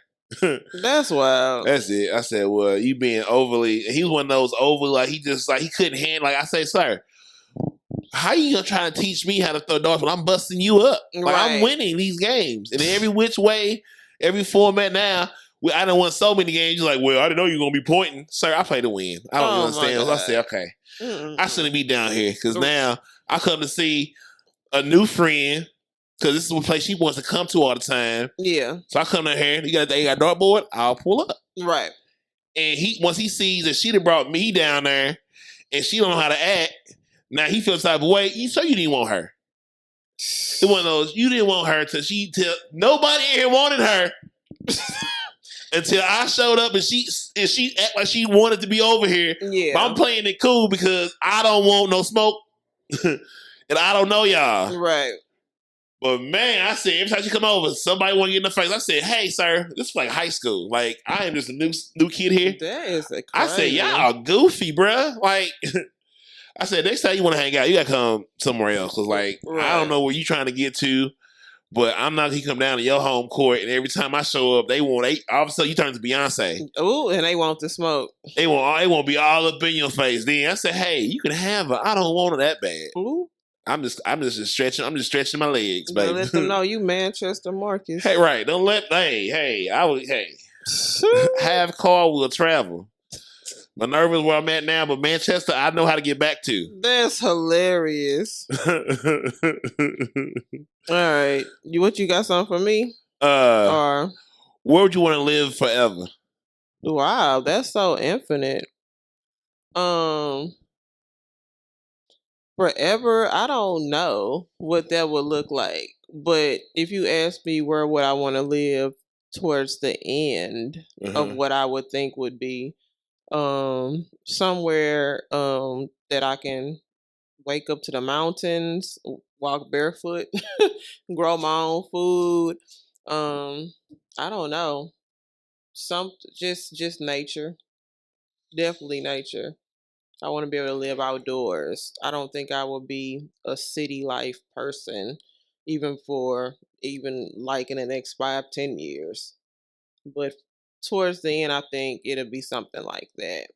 That's wild. That's it. I said, well, you being overly. He was one of those overly, like he just like he couldn't handle. Like I say, sir, how you gonna try to teach me how to throw darts when I'm busting you up? Like I'm Right. winning these games, and in every which way, every format now. I done won so many games. You're like, well, I didn't know you were gonna be pointing, sir. I play to win. I don't Oh, my understand. So I God. said, okay, Mm-mm. I shouldn't be down here because now I come to see a new friend because this is a place she wants to come to all the time. Yeah. So I come down here. You got a dartboard? I'll pull up. Right. And once he sees that she done brought me down there and she don't know how to act, now he feels type of way. So you didn't want her. It one of those, you didn't want her till nobody in here wanted her. Until I showed up and she act like she wanted to be over here. Yeah. But I'm playing it cool because I don't want no smoke. And I don't know y'all. Right. But man, I said every time she come over, somebody want to get in the face. I said, hey, sir, this is like high school. Like, I am just a new kid here. That is crazy. I said, y'all goofy, bruh. Like, I said, next time you want to hang out, you got to come somewhere else. Because, like, I don't know where you trying to get to, but I'm not going to come down to your home court. And every time I show up, all of a sudden you turn to Beyonce. Ooh, and they want the smoke. They won't be all up in your face. Then I said, hey, you can have her. I don't want her that bad. Ooh. I'm just stretching. I'm just stretching my legs, baby. Let them know you Manchester Marcus. Hey, right. Don't let. Hey. Half car will travel. My nervous where I'm at now, but Manchester, I know how to get back to. That's hilarious. All right, what you got something for me? Or where would you want to live forever? Wow, that's so infinite. Forever, I don't know what that would look like. But if you ask me where would I want to live towards the end of what I would think would be somewhere that I can wake up to the mountains, walk barefoot, grow my own food. I don't know. Just nature. Definitely nature. I want to be able to live outdoors. I don't think I will be a city life person, even like in the next 5-10 years. But towards the end, I think it'll be something like that.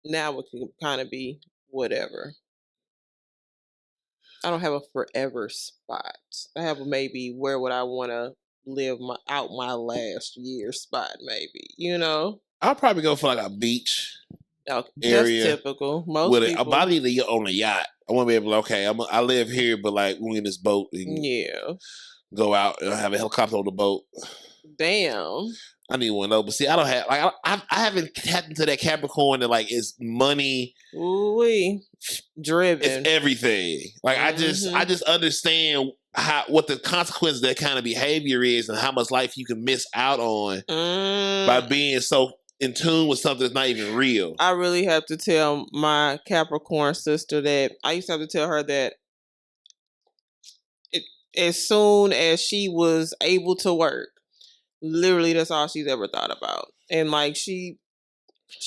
Now it can kind of be whatever. I don't have a forever spot. I have maybe where would I want to live my last year spot, maybe. I'll probably go for like a beach. Area. That's typical. Most people. I'm about to on a yacht. I want to be able to, okay, I live here, but like we're in this boat and go out and have a helicopter on the boat. Damn. I need one though, but see, I don't have like I haven't tapped into that Capricorn that like is money. Ooh-wee. Driven. It's everything. Like I just understand what the consequence of that kind of behavior is and how much life you can miss out on by being so in tune with something that's not even real. I really have to tell my Capricorn sister that I used to have to tell her that as soon as she was able to work, literally that's all she's ever thought about. And like she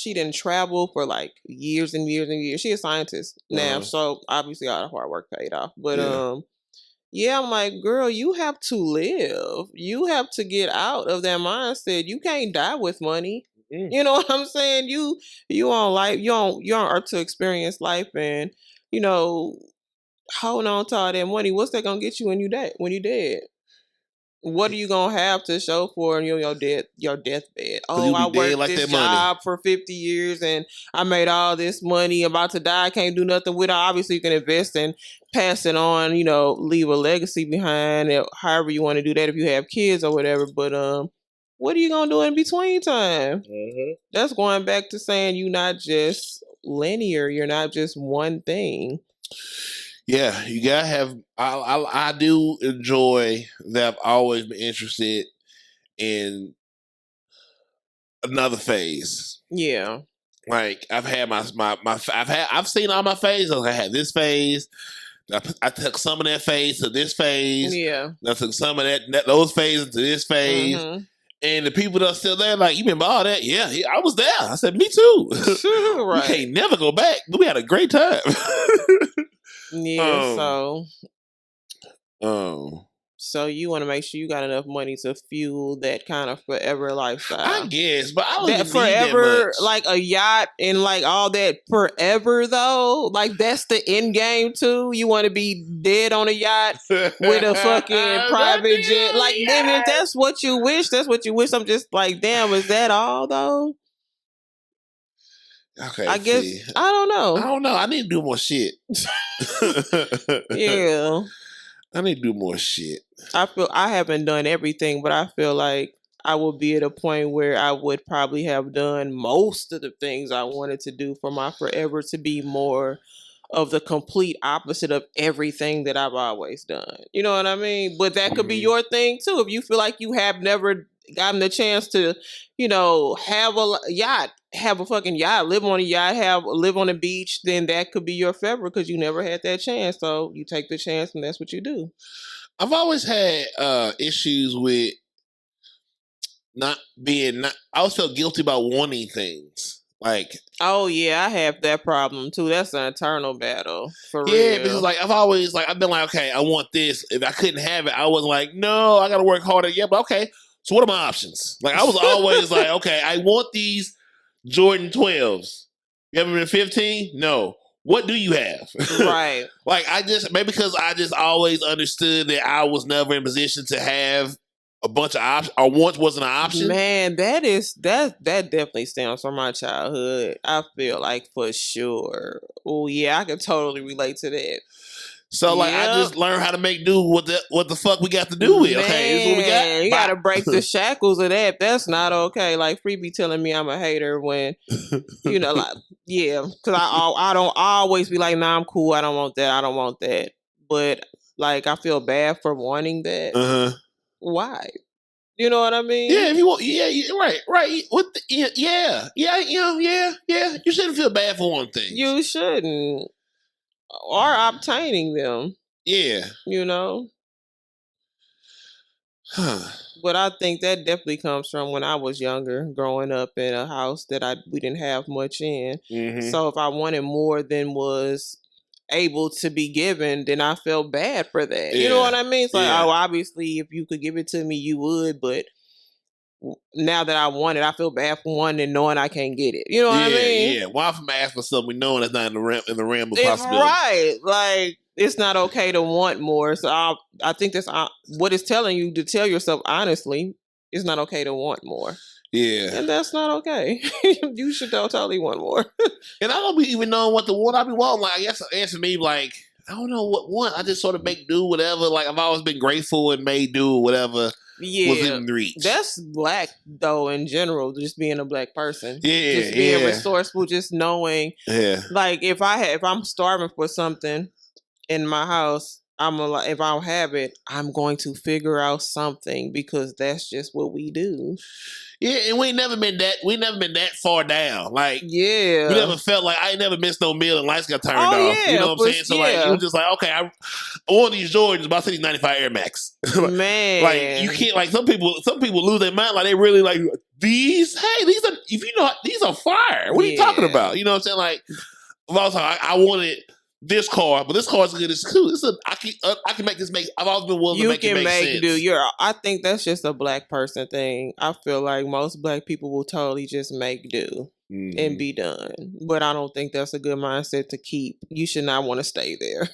didn't travel for like years and years and years. She's a scientist now, so obviously all the hard work paid off. But I'm like, girl, you have to live. You have to get out of that mindset. You can't die with money. You know what I'm saying? You on life, you on earth to experience life, and holding on to all that money. What's that gonna get you when you dead? What are you gonna have to show for in your deathbed? Oh, I worked like this job for 50 years and I made all this money. About to die, I can't do nothing with it. Obviously, you can invest and pass it on. Leave a legacy behind. However you want to do that, if you have kids or whatever. But what are you gonna do in between time? Mm-hmm. That's going back to saying you're not just linear. You're not just one thing. Yeah, you gotta have. I do enjoy that. I've always been interested in another phase. Yeah. Like I've had I've seen all my phases. I had this phase. I took some of that phase to this phase. Yeah. I took some of those phases to this phase. Mhm. And the people that are still there, like, you remember all that? Yeah, I was there. I said, me too. We Right. can't never go back. We had a great time. Yeah. Um, So you want to make sure you got enough money to fuel that kind of forever lifestyle. I guess, but I don't That even forever, need that much. like a yacht and like all that forever though. Like that's the end game too. You want to be dead on a yacht with a fucking private jet. Like, then if that's what you wish, that's what you wish. I'm just like, damn, is that all though? Okay, I guess I don't know. I don't know. I need to do more shit. Yeah. I need to do more shit. I feel I haven't done everything, but I feel like I will be at a point where I would probably have done most of the things I wanted to do for my forever to be more of the complete opposite of everything that I've always done. You know what I mean? But that could be your thing too. If you feel like you have never gotten the chance to, have a yacht, have a fucking yacht, live on a yacht, live on a beach, then that could be your forever because you never had that chance. So you take the chance and that's what you do. I've always had issues with I always felt guilty about wanting things. Like, oh yeah, I have that problem too. That's an eternal battle for real. yeah, because like I've been like, okay, I want this. If I couldn't have it, I was like, no, I gotta work harder. Yeah, but okay. So what are my options? Like I was always like, okay, I want these Jordan 12s. You ever been 15? No. What do you have? Right. Like maybe because I just always understood that I was never in position to have a bunch of options, or once wasn't an option. Man, that definitely stems from my childhood. I feel like for sure. Oh yeah, I can totally relate to that. So like I just learned how to make do with what the fuck we got to do with. Man, Okay, this is what we got. You gotta break the shackles of that. That's not okay. Like Free be telling me I'm a hater when like because I don't always be like, nah, I'm cool. I don't want that. I don't want that. But like I feel bad for wanting that. Why? You know what I mean? Yeah, if you want, right. What? Yeah. You shouldn't feel bad for one thing. You shouldn't. Or obtaining them. Yeah. But I think that definitely comes from when I was younger, growing up in a house that we didn't have much in. Mm-hmm. So if I wanted more than was able to be given, then I felt bad for that. You know what I mean? It's like, obviously, if you could give it to me, you would. But now that I want it, I feel bad for one and knowing I can't get it. You know what I mean? Yeah. Why if I'm asking for something knowing that's not in the realm of possibility? Right. Like, it's not okay to want more. So I think that's what it's telling you to tell yourself honestly. It's not okay to want more. Yeah. And that's not okay. You should totally want more. And I don't be even knowing what I be wanting. Like, I guess the answer me like, I don't know what one. I just sort of make do whatever. Like, I've always been grateful and made do whatever was in reach. That's black, though, in general, just being a black person. Yeah, just being resourceful, just knowing. Yeah. Like, if I'm starving for something in my house, if I don't have it, I'm going to figure out something because that's just what we do. Yeah, and we ain't never been that far down. Like, yeah, we never felt like I ain't never missed no meal and lights got turned off. Yeah, you know what I'm saying? So like, it was just like, okay, I want these Jordans, but I see these 95 Air Max. Man, like you can't like some people lose their mind. Like they really like these. Hey, these are fire. What are you talking about? You know what I'm saying? Like, also I wanted this car, but this car is good as cool. I can make this make. I've always been willing to make it make sense. Do. I think that's just a black person thing. I feel like most black people will totally just make do and be done. But I don't think that's a good mindset to keep. You should not want to stay there.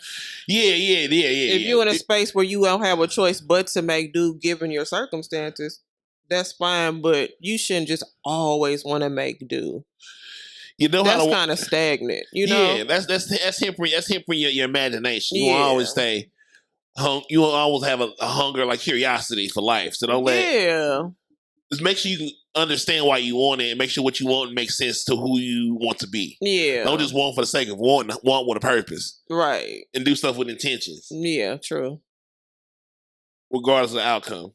Yeah. If you're in a space where you don't have a choice but to make do, given your circumstances, that's fine. But you shouldn't just always want to make do. You know that's kind of stagnant, you know. Yeah, that's hampering your imagination. You will always stay. You will always have a hunger, like curiosity for life. So don't let. Yeah. Just make sure you can understand why you want it and make sure what you want makes sense to who you want to be. Yeah. Don't just want for the sake of want with a purpose. Right. And do stuff with intentions. Yeah, true. Regardless of the outcome.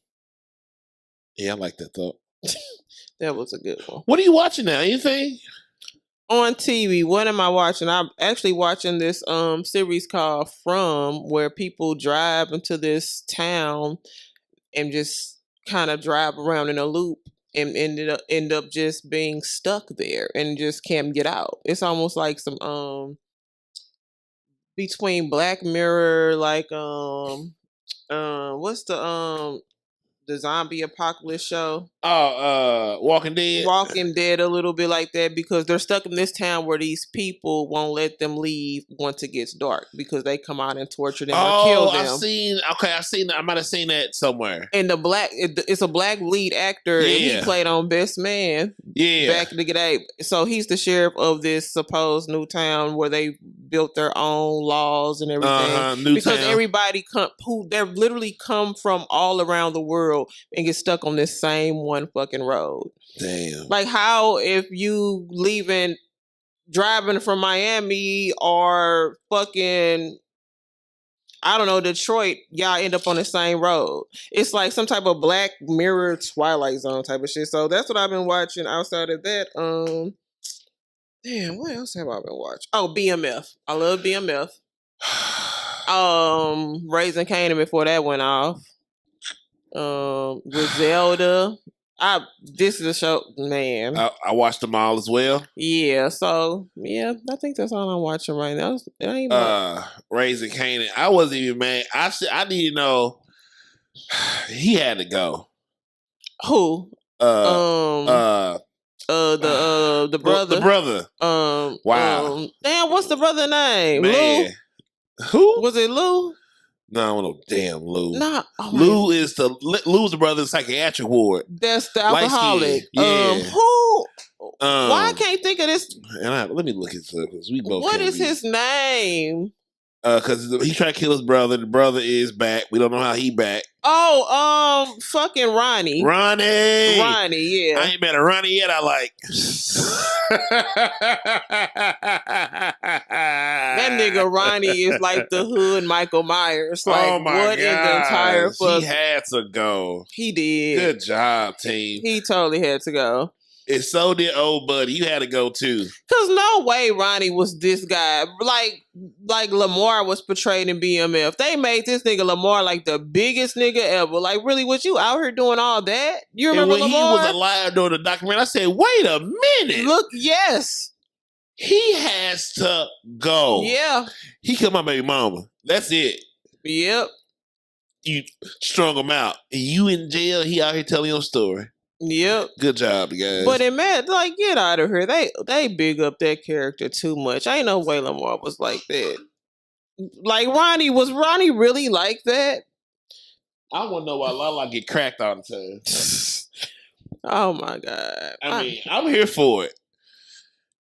Yeah, I like that thought. That was a good one. What are you watching now? Anything? On TV, what am I watching? I'm actually watching this series called From, where people drive into this town and just kind of drive around in a loop and end up just being stuck there and just can't get out. It's almost like some between Black Mirror, like what's the zombie apocalypse show? Walking Dead. Walking Dead, a little bit like that, because they're stuck in this town where these people won't let them leave once it gets dark because they come out and torture them or kill them. I've seen that. I might have seen that somewhere. And it's a black lead actor, and he played on Best Man back in the day. So he's the sheriff of this supposed new town where they built their own laws and everything. Because everybody they're literally come from all around the world and get stuck on this same one fucking road. Damn. Like, how if you driving from Miami or fucking, I don't know, Detroit, y'all end up on the same road. It's like some type of Black Mirror Twilight Zone type of shit. So that's what I've been watching. Outside of that, damn, what else have I been watching? Oh, BMF. I love BMF. Raising Kanan before that went off. Griselda. This is a show, man. I watched them all as well. Yeah, so yeah, I think that's all I'm watching right now. It ain't Raising Kanan. I wasn't even mad. I need to know he had to go. Who? The brother. The brother. Wow. Damn, what's the brother name? Man. Lou? Who? Was it Lou? No, I don't know. Damn, Lou. Nah, Lou's the brother in psychiatric ward. That's the alcoholic. Yeah. Who? Why I can't think of this? Let me look it up because we both. What is his name? Because he tried to kill his brother. The brother is back. We don't know how he back. Oh, fucking Ronnie. Ronnie, yeah. I ain't met a Ronnie yet. I like. That nigga Ronnie is like the hood Michael Myers. Like, oh my what God. is the entire fuck? He had to go. He did. Good job, team. He totally had to go. And so did old buddy. You had to go too. Cause no way Ronnie was this guy. Like Lamar was portrayed in BMF. They made this nigga Lamar like the biggest nigga ever. Like, really, what you out here doing all that? You remember when Lamar? he was alive during the documentary, I said, wait a minute. Look, yes. He has to go. Yeah. He killed my baby mama. That's it. Yep. You strung him out. And you in jail, he out here telling your story. Yep. Good job, guys. But in Matt, like, get out of here. They big up that character too much. Ain't no way Lamar was like that. Like, was Ronnie really like that? I want to know why Lala get cracked all the time. Oh my God. I mean, I'm here for it.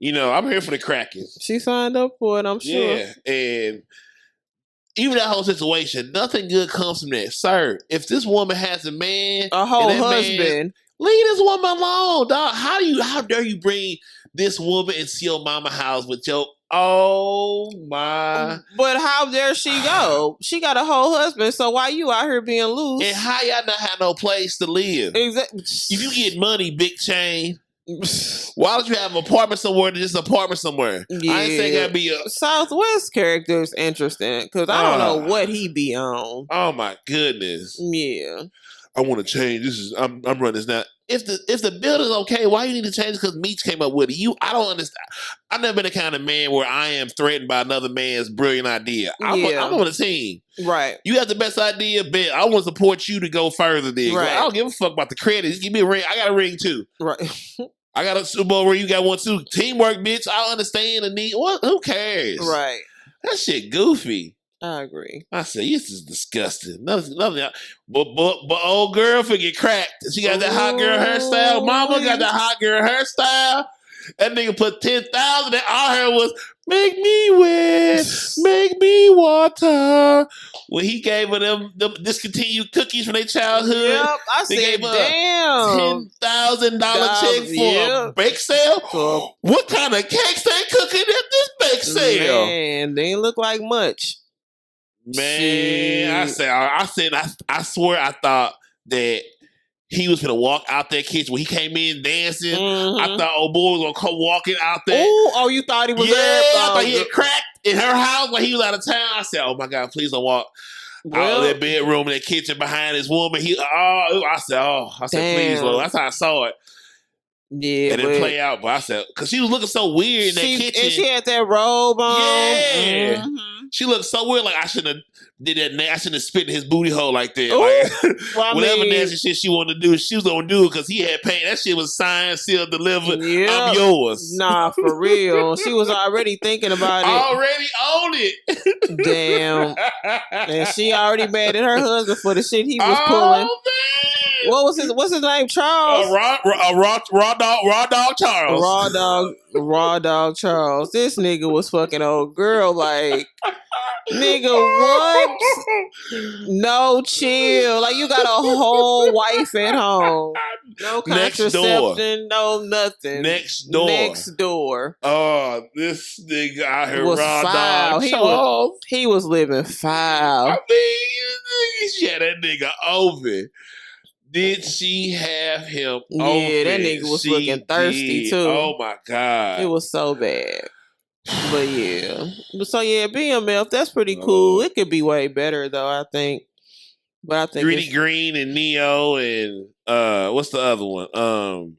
You know, I'm here for the cracking. She signed up for it, I'm sure. Yeah, and even that whole situation, nothing good comes from that. Sir, if this woman has a man, a whole husband, leave this woman alone, dog. How dare you bring this woman into your mama house with your my. But how dare she go? She got a whole husband, so why you out here being loose? And how y'all not have no place to live? Exactly. If you get money, big chain, why don't you have an apartment somewhere to just apartment somewhere? Yeah. I ain't saying gotta be a Southwest character is interesting because I don't know what he be on. Oh my goodness. Yeah. I want to change. I'm running this now. If the building's okay, why you need to change it? Because Meech came up with it. I don't understand. I've never been the kind of man where I am threatened by another man's brilliant idea. I'm on a team. Right. You have the best idea, bet I want to support you to go further then. Right. I don't give a fuck about the credit. Just give me a ring. I got a ring too. Right. I got a Super Bowl ring. You got one too. Teamwork, bitch. I understand the need. What? Who cares? Right. That shit goofy. I agree. I said, this is disgusting. Nothing. But old girl forget cracked. She got that hot girl hairstyle. Mama got that hot girl hairstyle. That nigga put 10,000 and all I heard was, make me wet, make me water. When he gave her them discontinued cookies from their childhood, Yep, I they said, gave her damn. $10,000 check for a Yep. bake sale. So, What kind of cakes they cooking at this bake sale? man, they ain't look like much. Man, I swear I thought that he was gonna walk out that kitchen when he came in dancing. I thought old boy was gonna come walking out there. Oh, you thought he was there? I thought he had cracked in her house when he was out of town. I said, "Oh my God, please don't walk out of that bedroom and that kitchen behind his woman." I said, please, Lord. That's how I saw it. Yeah, and it play out. But I said, because she was looking so weird in that kitchen, and she had that robe on. Yeah. Mm-hmm. She looked so weird. Like I shouldn't have did that. I shouldn't have spit in his booty hole like that. Ooh, like whatever nasty shit she wanted to do, she was gonna do it because he had paid. That shit was signed, sealed, delivered. Yep. I'm yours. Nah, for real. She was already thinking about it. Already owned it. Damn. And she already mad at her husband for the shit he was pulling. Man. What's his name? Charles. Raw dog Charles. Raw dog Charles. This nigga was fucking old girl like. Nigga, what? No, chill. Like, you got a whole wife at home. No contraception, no nothing. Next door. Oh, this nigga out here was raw foul. dog Charles. He was living foul. I mean, she had that nigga over. Did she have him over? Yeah, that nigga was looking thirsty, too. Oh, my God. It was so bad. But yeah. So yeah, BMF, that's pretty cool. It could be way better though, I think. But I think Greedy Green and Neo and what's the other one?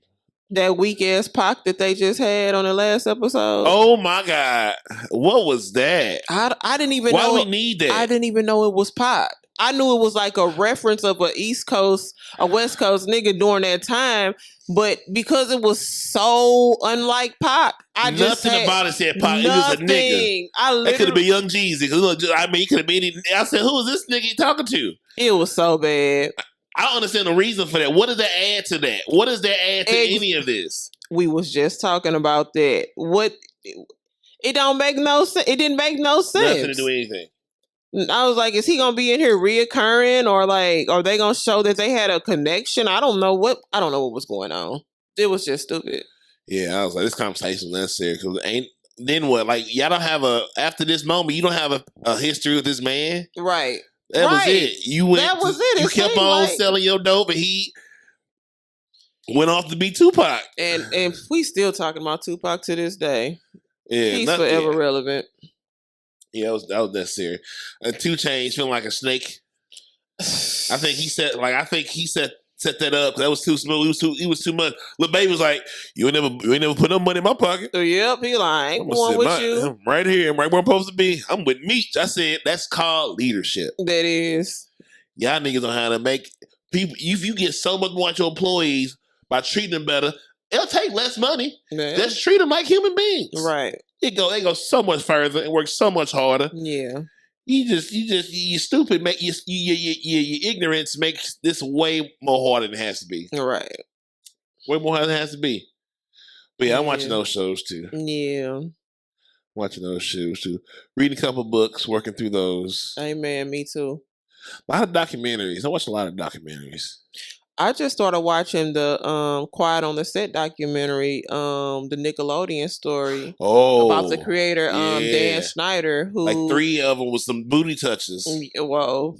That weak ass Pac that they just had on the last episode. Oh my God. What was that? I didn't even know. Why we need that? I didn't even know it was Pac. I knew it was like a reference of a East Coast, a West Coast nigga during that time, but because it was so unlike Pac, nothing about it said Pac. It was a nigga. It could have been Young Jeezy. I mean, it could have been. I said, who is this nigga you talking to? It was so bad. I don't understand the reason for that. What does that add to that? What does that add to any of this? We was just talking about that. It don't make no sense. It didn't make no sense. Nothing to do anything. I was like, is he gonna be in here reoccurring, or like, are they gonna show that they had a connection? I don't know what was going on. It was just stupid. Yeah, I was like, this conversation was necessary because then what? Like, y'all don't have after this moment, you don't have a history with this man, right? That was it. You went. That was it. You kept on selling your dope, and he went off to be Tupac. And we still talking about Tupac to this day. Yeah, he's forever relevant. Yeah, that was necessary. 2 Chainz feeling like a snake. I think he set that up. That was too smooth. He was too much. Lil Baby was like, you ain't never put no money in my pocket. Yep, he like, I'm going with you. I'm right here. I'm right where I'm supposed to be. I'm with Meech. I said, that's called leadership. That is. Y'all niggas know how to make people, if you get so much more out your employees by treating them better, it'll take less money. Man. Just treat them like human beings. Right. They go so much further and work so much harder. Yeah. You stupid. Your ignorance makes this way more harder than it has to be. Right. Way more harder than it has to be. But yeah, I'm watching those shows too. Yeah. Watching those shows too. Reading a couple books, working through those. Amen. Me too. A lot of documentaries. I watch a lot of documentaries. I just started watching the Quiet on the Set documentary, the Nickelodeon story about the creator, Dan Schneider, who like 3 of them with some booty touches. Whoa.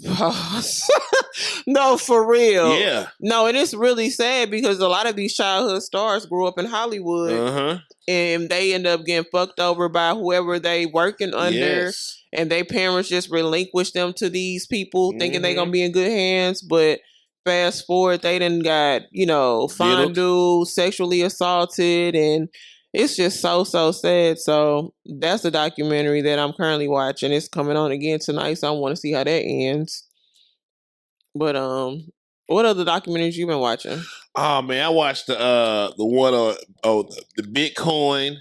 No, for real. Yeah. No, and it's really sad because a lot of these childhood stars grew up in Hollywood and they end up getting fucked over by whoever they working under. Yes. And their parents just relinquish them to these people thinking they're going to be in good hands, but fast forward, they done got, fondled, sexually assaulted, and it's just so sad. So that's the documentary that I'm currently watching. It's coming on again tonight, so I want to see how that ends. But what other documentaries you been watching? Oh man, I watched the one on the Bitcoin.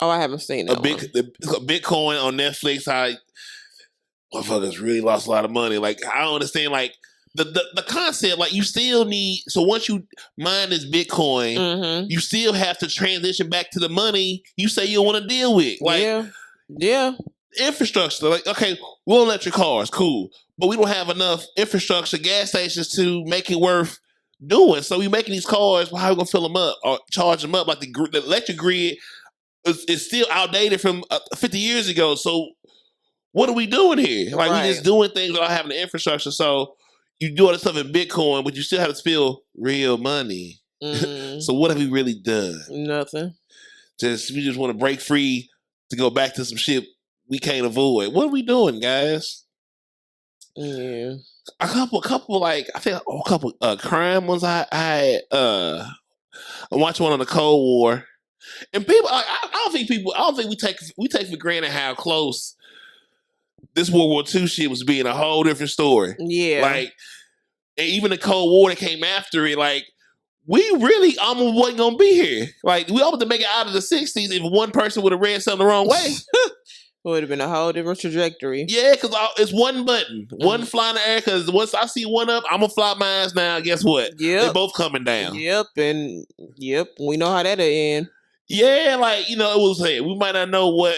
Oh, I haven't seen that. The Bitcoin on Netflix. How motherfuckers really lost a lot of money. Like I don't understand. Like the concept, like you still need. So once you mine this Bitcoin, you still have to transition back to the money you say you want to deal with. Like, yeah. Infrastructure. Like, okay, we'll electric cars, cool, but we don't have enough infrastructure, gas stations to make it worth doing. So we making these cars. Well, how are we gonna fill them up or charge them up? Like the electric grid is still outdated from 50 years ago. So what are we doing here? Like we just doing things without having the infrastructure. So you do all this stuff in Bitcoin, but you still have to spill real money. So what have we really done? Nothing. We just want to break free to go back to some shit we can't avoid. What are we doing, guys? Yeah. A couple like I think a couple crime ones. I watched one on the Cold War, and people. I don't think we take for granted how close this World War II shit was being a whole different story. Yeah. Like, and even the Cold War that came after it, like, we really almost wasn't gonna be here. Like, we almost to make it out of the 60s if one person would have read something the wrong way. It would have been a whole different trajectory. Yeah, because it's one button. One fly in the air, because once I see one up, I'm gonna flop my ass down. Guess what? They're both coming down. Yep. We know how that'll end. Yeah, like, it was we might not know what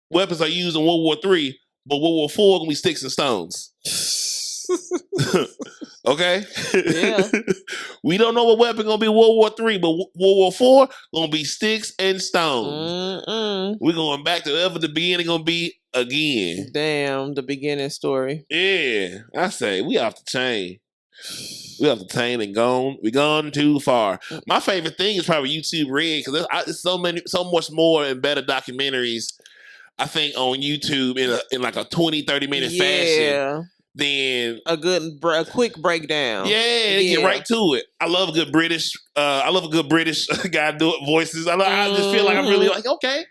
weapons are used in World War III, but World War IV gonna be sticks and stones. Okay? Yeah. We don't know what weapon gonna be World War III, but World War IV gonna be sticks and stones. We're going back to whatever the beginning gonna be again. Damn, the beginning story. Yeah. I say we off the chain. We off the chain and gone. We gone too far. My favorite thing is probably YouTube Red, because there's so much more and better documentaries, I think, on YouTube in like a 20-30 minute fashion than a quick breakdown. Yeah, they get right to it. I love a good British guy doing voices. I just feel like I'm really like, okay.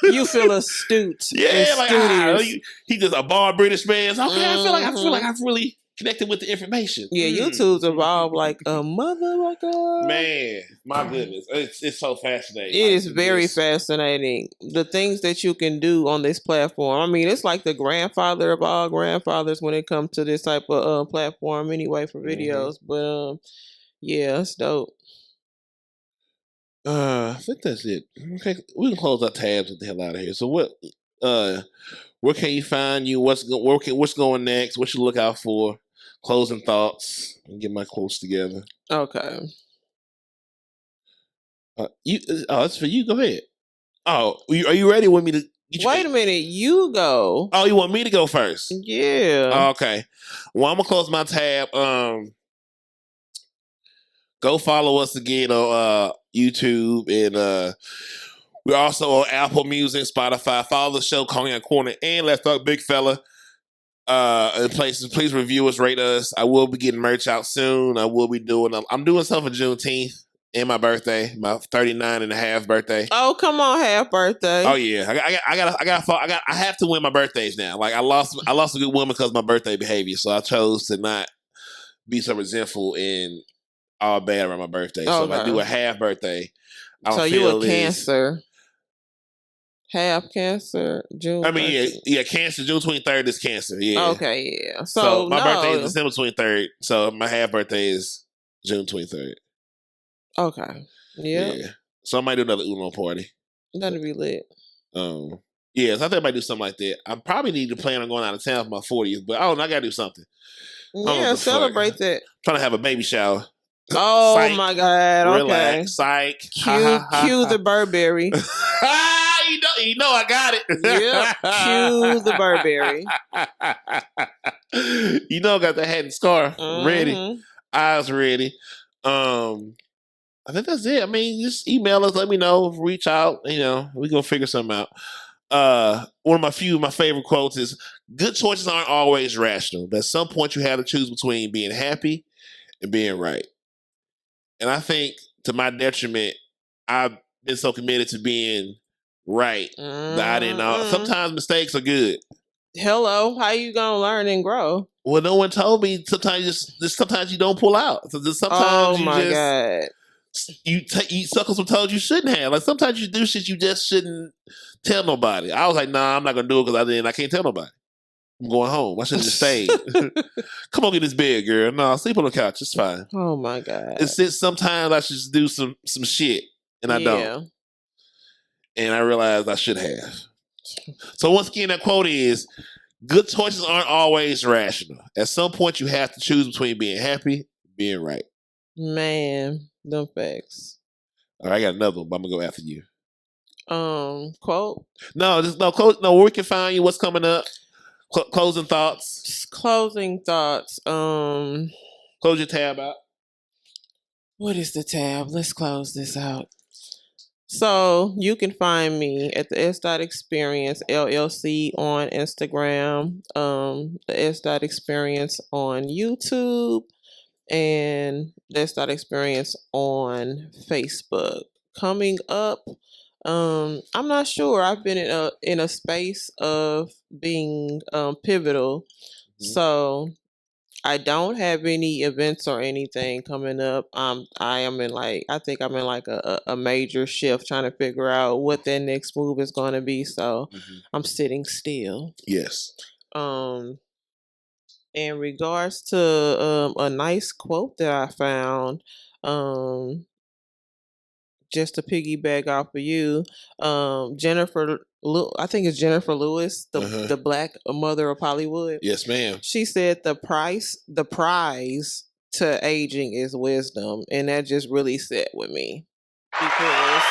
You feel astute. Yeah, like he just a bar British man. So, okay, I feel like I've really connected with the information. Yeah, YouTube's evolved like a motherfucker. Man, my goodness. It's so fascinating. It is very fascinating. The things that you can do on this platform. I mean, it's like the grandfather of all grandfathers when it comes to this type of platform anyway for videos. But yeah, it's dope. I think that's it. Okay, we can close our tabs and get the hell out of here. So where can you find you? What's going next? What you look out for? Closing thoughts. And get my quotes together. Okay. It's for you. Go ahead. Oh, are you ready with me to? Wait a minute. You go. Oh, you want me to go first? Yeah. Okay. Well, I'm gonna close my tab. Go follow us again on YouTube, and we're also on Apple Music, Spotify. Follow the show, Cognac Corner, and Let's Talk Big Fella. In places, please review us, rate us. I will be getting merch out soon. I'm doing something for Juneteenth and my birthday, my 39 and a half birthday. Oh, come on, half birthday. Oh yeah, I have to win my birthdays now. Like I lost a good woman because of my birthday behavior, so I chose to not be so resentful and all bad around my birthday. So if I do a half birthday, so you a Cancer. Half Cancer, June. I mean, yeah, Cancer. June 23rd is Cancer. Yeah. Okay, yeah. So my birthday is December 23rd. So my half birthday is June 23rd. Okay. Yeah. So I might do another Uno party. That'd be lit. Yeah, so I think I might do something like that. I probably need to plan on going out of town for my 40th, but I don't know. I gotta do something. Yeah, celebrate that. I'm trying to have a baby shower. Oh psych. My God! Okay. Relax. Psych. Cue the Burberry. You know I got it. Yep. Cue the Burberry. You know I got the hat and scarf ready. Eyes ready. I think that's it. I mean, just email us, let me know, reach out, we're gonna figure something out. One of my favorite quotes is, good choices aren't always rational, but at some point you have to choose between being happy and being right. And I think, to my detriment, I've been so committed to being right that I didn't know. Sometimes mistakes are good. Hello, how you gonna learn and grow? Well, no one told me sometimes you don't pull out. So sometimes God. You suckers were told you shouldn't have. Like sometimes you do shit you just shouldn't tell nobody. I was like, nah, I'm not gonna do it because I can't tell nobody. I'm going home. I should have just stayed. Come on, get this bed, girl. No, sleep on the couch. It's fine. Oh my God. It's just sometimes I should just do some shit, and I don't. And I realized I should have. So once again, that quote is, good choices aren't always rational. At some point, you have to choose between being happy and being right. Man, them facts. All right, I got another one, but I'm going to go after you. Quote? No, just no, where we can find you, what's coming up, closing thoughts. Just closing thoughts. Close your tab out. What is the tab? Let's close this out. So you can find me at the Sdot Experience LLC on Instagram, the Sdot Experience on YouTube, and the Sdot Experience on Facebook. Coming up, I'm not sure. I've been in a space of being pivotal, so I don't have any events or anything coming up. I think I'm in like a major shift, trying to figure out what that next move is going to be. So I'm sitting still. Yes. In regards to a nice quote that I found, just to piggyback off of you, I think it's Jennifer Lewis, the Black mother of Hollywood. Yes, ma'am. She said the prize to aging is wisdom, and that just really sat with me because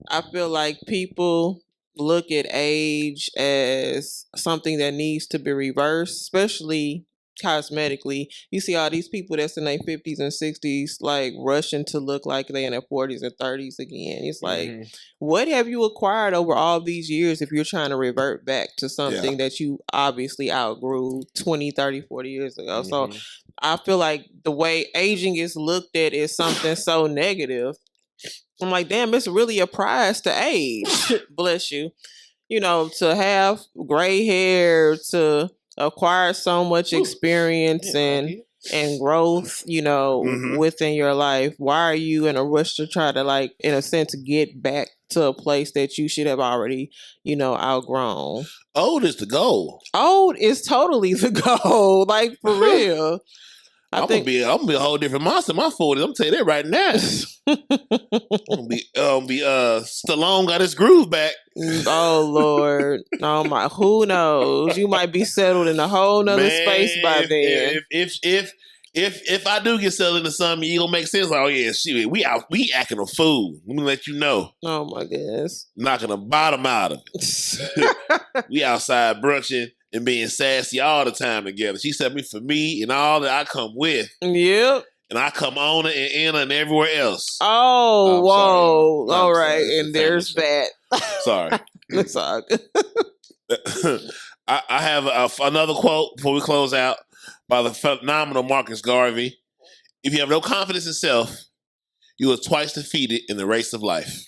I feel like people look at age as something that needs to be reversed, especially cosmetically. You see all these people that's in their 50s and 60s like rushing to look like they in their 40s and 30s again. It's like, what have you acquired over all these years if you're trying to revert back to something that you obviously outgrew 20, 30, 40 years ago? So I feel like the way aging is looked at is something so negative. I'm like, damn, it's really a prize to age. Bless you. You know, to have gray hair, to acquire so much experience and growth, you know, within your life. Why are you in a rush to try to, like, in a sense, get back to a place that you should have already, you know, outgrown? Old is the goal. Old is totally the goal. Like, for real. I'm gonna be a whole different monster in my 40s. I'm telling you that right now. I'm gonna be Stallone got his groove back. Oh Lord. Oh my, who knows? You might be settled in a whole nother space by then. If I do get settled into something, you gonna make sense. Like, oh yeah, shit, we acting a fool. Let me let you know. Oh my goodness. Knocking the bottom out of it. We outside brunching and being sassy all the time together. She set me for me and all that I come with. Yep. And I come on and Anna and everywhere else. Oh, whoa. Sorry. All right. And there's that. Sorry. It's all good. I have another quote before we close out by the phenomenal Marcus Garvey. If you have no confidence in self, you are twice defeated in the race of life.